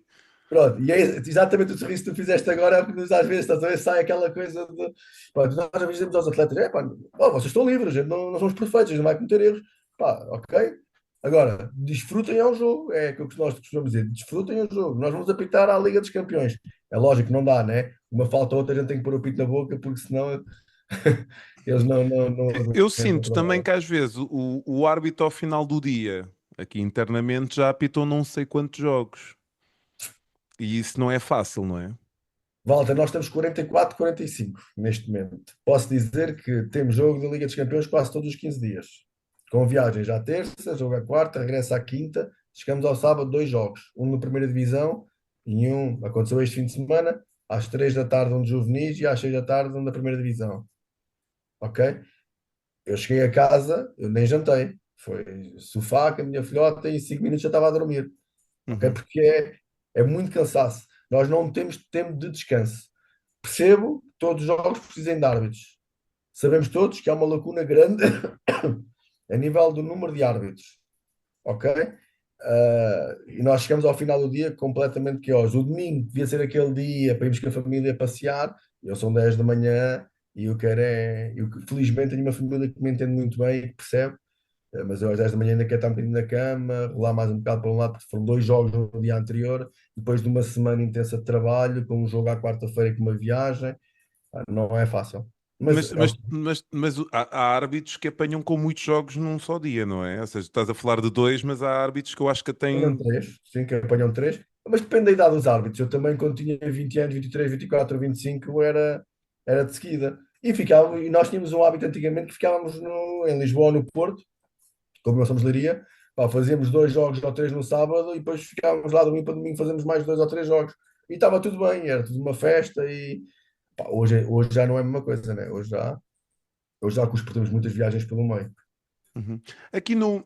Pronto, e é exatamente o sorriso que tu fizeste agora, é porque às vezes, estás a ver, sai aquela coisa de. Pá, nós às vezes dizemos aos atletas: é, pá, oh, vocês estão livres, gente, não somos perfeitos, a gente não vai cometer erros. Pá, ok. Agora, desfrutem ao jogo, é aquilo que nós costumamos dizer: desfrutem ao jogo. Nós vamos apitar à Liga dos Campeões. É lógico que não dá, né? Uma falta ou outra, a gente tem que pôr o pito na boca, porque senão eles não Eu aguentam sinto também trabalhar. que às vezes o árbitro ao final do dia, aqui internamente, já apitou não sei quantos jogos. E isso não é fácil, não é? Walter, nós estamos 44, 45 neste momento. Posso dizer que temos jogo da Liga dos Campeões quase todos os 15 dias. Com viagens à terça, jogo à quarta, regressa à quinta. Chegamos ao sábado, 2 jogos. Um na primeira divisão e um, aconteceu este fim de semana, às 3 da tarde, um de juvenis e às 6 da tarde, um da primeira divisão. Ok? Eu cheguei a casa, eu nem jantei. Foi sofá com a minha filhota e em 5 minutos já estava a dormir. Ok? Uhum. Porque é muito cansaço. Nós não temos tempo de descanso. Percebo que todos os jogos precisam de árbitros. Sabemos todos que há uma lacuna grande a nível do número de árbitros, ok? E nós chegamos ao final do dia completamente quiosos. O domingo devia ser aquele dia para irmos com a família passear. Eu são 10 da manhã e eu quero é. Felizmente tenho uma família que me entende muito bem e que percebe. Mas eu às 10 da manhã ainda quero estar um bocadinho na cama, rolar mais um bocado para um lado, porque foram 2 jogos no dia anterior, depois de uma semana intensa de trabalho, com um jogo à quarta-feira e com uma viagem. Não é fácil. Mas Mas, é o mas, que mas há árbitros que apanham com muitos jogos num só dia, não é? Ou seja, estás a falar de dois, mas há árbitros que eu acho que apanham têm. três, sim, que apanham três, mas depende da idade dos árbitros. Eu também, quando tinha 20 anos, 23, 24, 25, era de seguida. E nós tínhamos um hábito antigamente que ficávamos em Lisboa ou no Porto, como nós somos de Leiria, pá, fazíamos 2 jogos ou três no sábado e depois ficávamos lá domingo para domingo, fazemos mais 2 ou 3 jogos. E estava tudo bem, era tudo uma festa e pá, hoje já não é a mesma coisa, né? Hoje já temos muitas viagens pelo meio. Uhum. Aqui no,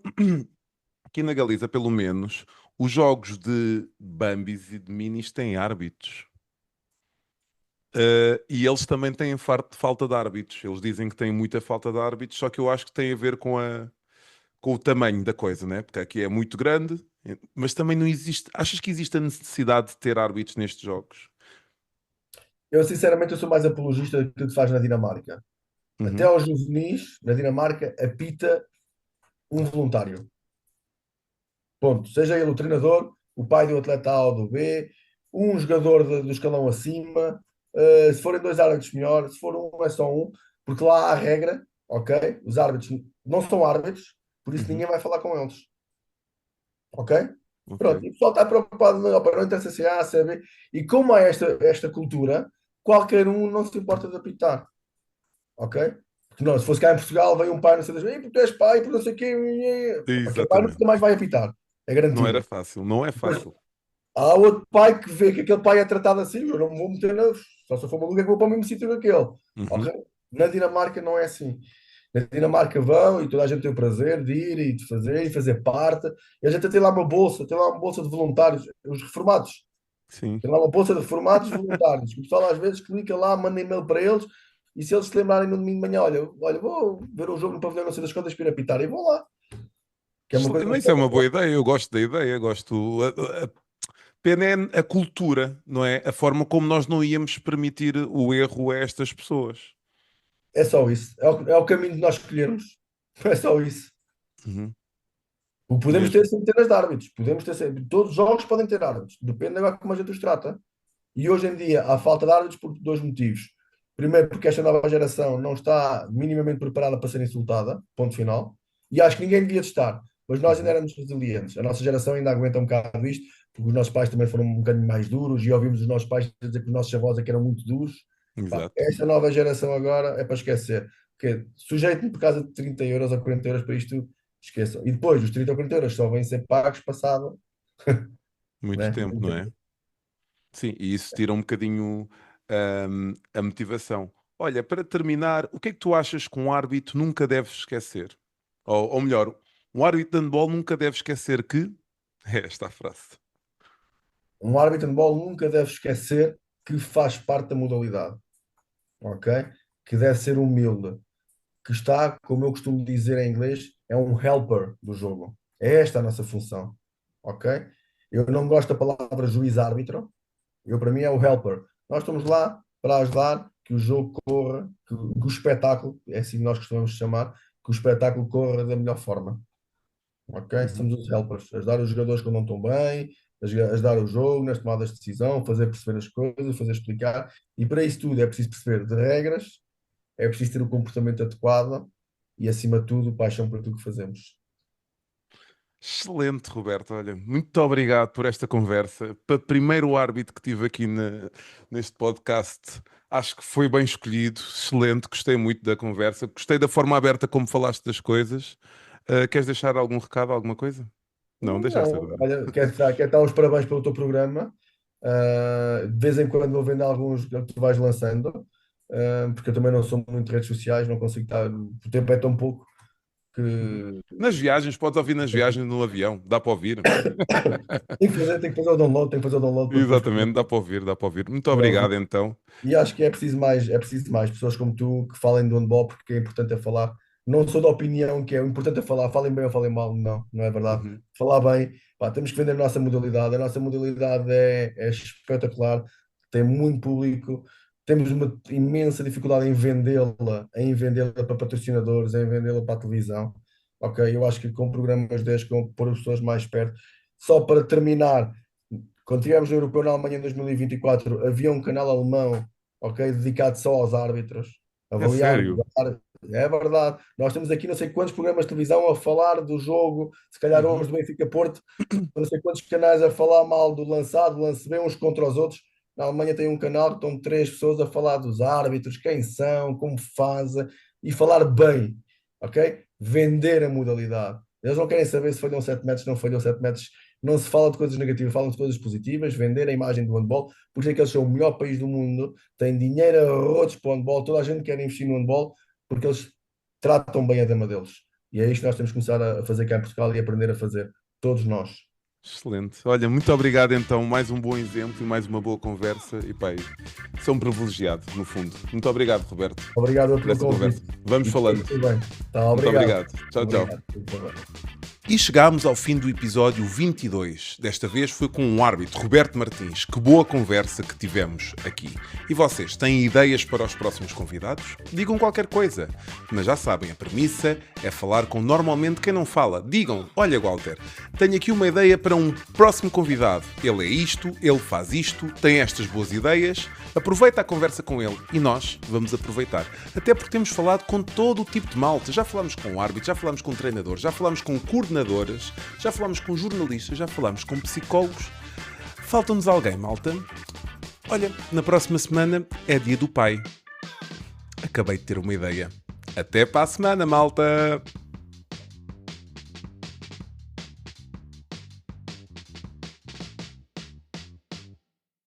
aqui na Galiza, pelo menos, os jogos de Bambis e de Minis têm árbitros. E eles também têm falta de árbitros. Eles dizem que têm muita falta de árbitros, só que eu acho que tem a ver com o tamanho da coisa, né? Porque aqui é muito grande, mas também não existe. Achas que existe a necessidade de ter árbitros nestes jogos? Eu, sinceramente, eu sou mais apologista do que se faz na Dinamarca. Até Uhum, aos juvenis, na Dinamarca, apita um voluntário. Ponto. Seja ele o treinador, o pai do atleta A ou do B, um jogador do escalão acima. Se forem 2 árbitros, melhor. Se for um, é só um. Porque lá há regra, ok? Os árbitros não são árbitros, por isso uhum, ninguém vai falar com eles. Ok? ok. Pronto. E o pessoal está preocupado, não, opa, não interessa se é A, se é B. E como há esta cultura, qualquer um não se importa de apitar. Ok? Porque não, se fosse cá em Portugal, vem um pai, não sei das vezes, porque tu és pai, porque não sei o quê, para quem é pai nunca Exatamente. mais vai apitar, é Não era garantido. fácil, não é Depois, fácil. há outro pai que vê que aquele pai é tratado assim, eu não me vou meter só se eu for maluco é que vou para o mesmo sítio que aquele. Uhum, Ok? Na Dinamarca não é assim. Na Dinamarca vão e toda a gente tem o prazer de ir e de fazer e fazer parte. E a gente tem lá uma bolsa, tem lá uma bolsa de voluntários, os reformados. sim. Tem lá uma bolsa de reformados voluntários. O pessoal às vezes clica lá, manda e-mail para eles e se eles se lembrarem no domingo de manhã, olha, vou ver um jogo no pavilhão, não sei das quantas, para ir apitar e vão lá. Que é uma coisa Mas isso é uma boa ideia, eu gosto da ideia, gosto. A pena é a cultura, não é? A forma como nós não íamos permitir o erro a estas pessoas. é só isso. É o caminho que nós escolhermos. É só isso. Uhum, O podemos ter mesmo. centenas de árbitros. Podemos ter todos os jogos podem ter árbitros. Depende agora como a gente os trata. E hoje em dia há falta de árbitros por 2 motivos. Primeiro, porque esta nova geração não está minimamente preparada para ser insultada, ponto final. E acho que ninguém devia estar. Mas nós ainda Uhum. éramos resilientes. A nossa geração ainda aguenta um bocado isto, porque os nossos pais também foram um bocadinho mais duros e ouvimos os nossos pais dizer que os nossos avós é que eram muito duros. Pá, Exato. esta nova geração agora é para esquecer. Porque sujeito-me por causa de 30 euros ou 40 euros para isto, esqueçam. E depois, os 30 ou 40 euros só vêm ser pagos passado, Muito né? tempo, não é? Sim, e isso tira um bocadinho a motivação. Olha, para terminar, o que é que tu achas que um árbitro nunca deve esquecer? Ou melhor, um árbitro de handball nunca deve esquecer que. É esta a frase. Um árbitro de bola nunca deve esquecer que faz parte da modalidade, ok? Que deve ser humilde, que está, como eu costumo dizer em inglês, é um helper do jogo. É esta a nossa função, ok? Eu não gosto da palavra juiz-árbitro, eu para mim é o helper. Nós estamos lá para ajudar que o jogo corra, que o espetáculo, é assim que nós costumamos chamar, que o espetáculo corra da melhor forma. Ok? Uhum. Somos os helpers, ajudar os jogadores quando não estão bem, ajudar o jogo nas tomadas de decisão, fazer perceber as coisas, fazer explicar. E para isso tudo é preciso perceber de regras, é preciso ter o comportamento adequado e, acima de tudo, paixão por aquilo que fazemos. Excelente, Roberto. Olha, muito obrigado por esta conversa. Para primeiro árbitro que tive aqui neste podcast, acho que foi bem escolhido. Excelente, gostei muito da conversa. Gostei da forma aberta como falaste das coisas. Queres deixar algum recado, alguma coisa? Não, deixaste Não, agora. olha, quero dar os parabéns pelo teu programa. De vez em quando vou vendo alguns que tu vais lançando, porque eu também não sou muito de redes sociais, não consigo estar. O tempo é tão pouco Uhum. que Nas viagens, podes ouvir nas viagens no avião, dá para ouvir. tenho que fazer o download, tenho que fazer o download para depois poder. Exatamente, dá para ouvir, dá para ouvir. Muito obrigado então. E acho que é preciso mais pessoas como tu que falem do handball, porque é importante é falar. Não sou da opinião que é o importante é falar, falem bem ou falem mal, não, não é verdade. Uhum. Falar bem, pá, temos que vender a nossa modalidade é espetacular, tem muito público, temos uma imensa dificuldade em vendê-la para patrocinadores, em vendê-la para a televisão. Ok, eu acho que com programas destes, com pôr as pessoas mais perto. Só para terminar, quando estivemos no Europeu na Alemanha em 2024, havia um canal alemão, ok, dedicado só aos árbitros, É avaliar os sério. árbitros. É verdade. Nós temos aqui não sei quantos programas de televisão a falar do jogo, se calhar Uhum. hoje do Benfica Porto, não sei quantos canais a falar mal do lançado, lance bem uns contra os outros. Na Alemanha tem um canal que estão três pessoas a falar dos árbitros, quem são, como fazem, e falar bem, ok? Vender a modalidade. Eles não querem saber se falham 7 metros, se não falham 7 metros. Não se fala de coisas negativas, falam de coisas positivas, vender a imagem do handball, porque é que eles são o melhor país do mundo, têm dinheiro a rodos para o handball, toda a gente quer investir no handball, porque eles tratam bem a dama deles. E é isto que nós temos que começar a fazer cá em Portugal e aprender a fazer, todos nós. Excelente. Olha, muito obrigado então. Mais um bom exemplo e mais uma boa conversa. E pá, sou um privilegiado, no fundo. Muito obrigado, Roberto, Obrigado por pelo esta conversa. convite. Vamos E falando. tudo bem. Tá, Muito obrigado. obrigado. Tchau, tchau. Obrigado. Tudo bem. E chegámos ao fim do episódio 22. Desta vez foi com um árbitro, Roberto Martins. Que boa conversa que tivemos aqui. E vocês, têm ideias para os próximos convidados? Digam qualquer coisa. Mas já sabem, a premissa é falar com normalmente quem não fala. Digam, olha Walter, tenho aqui uma ideia para um próximo convidado. Ele é isto, ele faz isto, tem estas boas ideias. Aproveita a conversa com ele e nós vamos aproveitar. Até porque temos falado com todo o tipo de malta. Já falámos com árbitros, já falámos com treinadores, já falámos com coordenadoras, já falámos com jornalistas, já falámos com psicólogos. Falta-nos alguém, malta? Olha, na próxima semana é dia do pai. Acabei de ter uma ideia. Até para a semana, malta!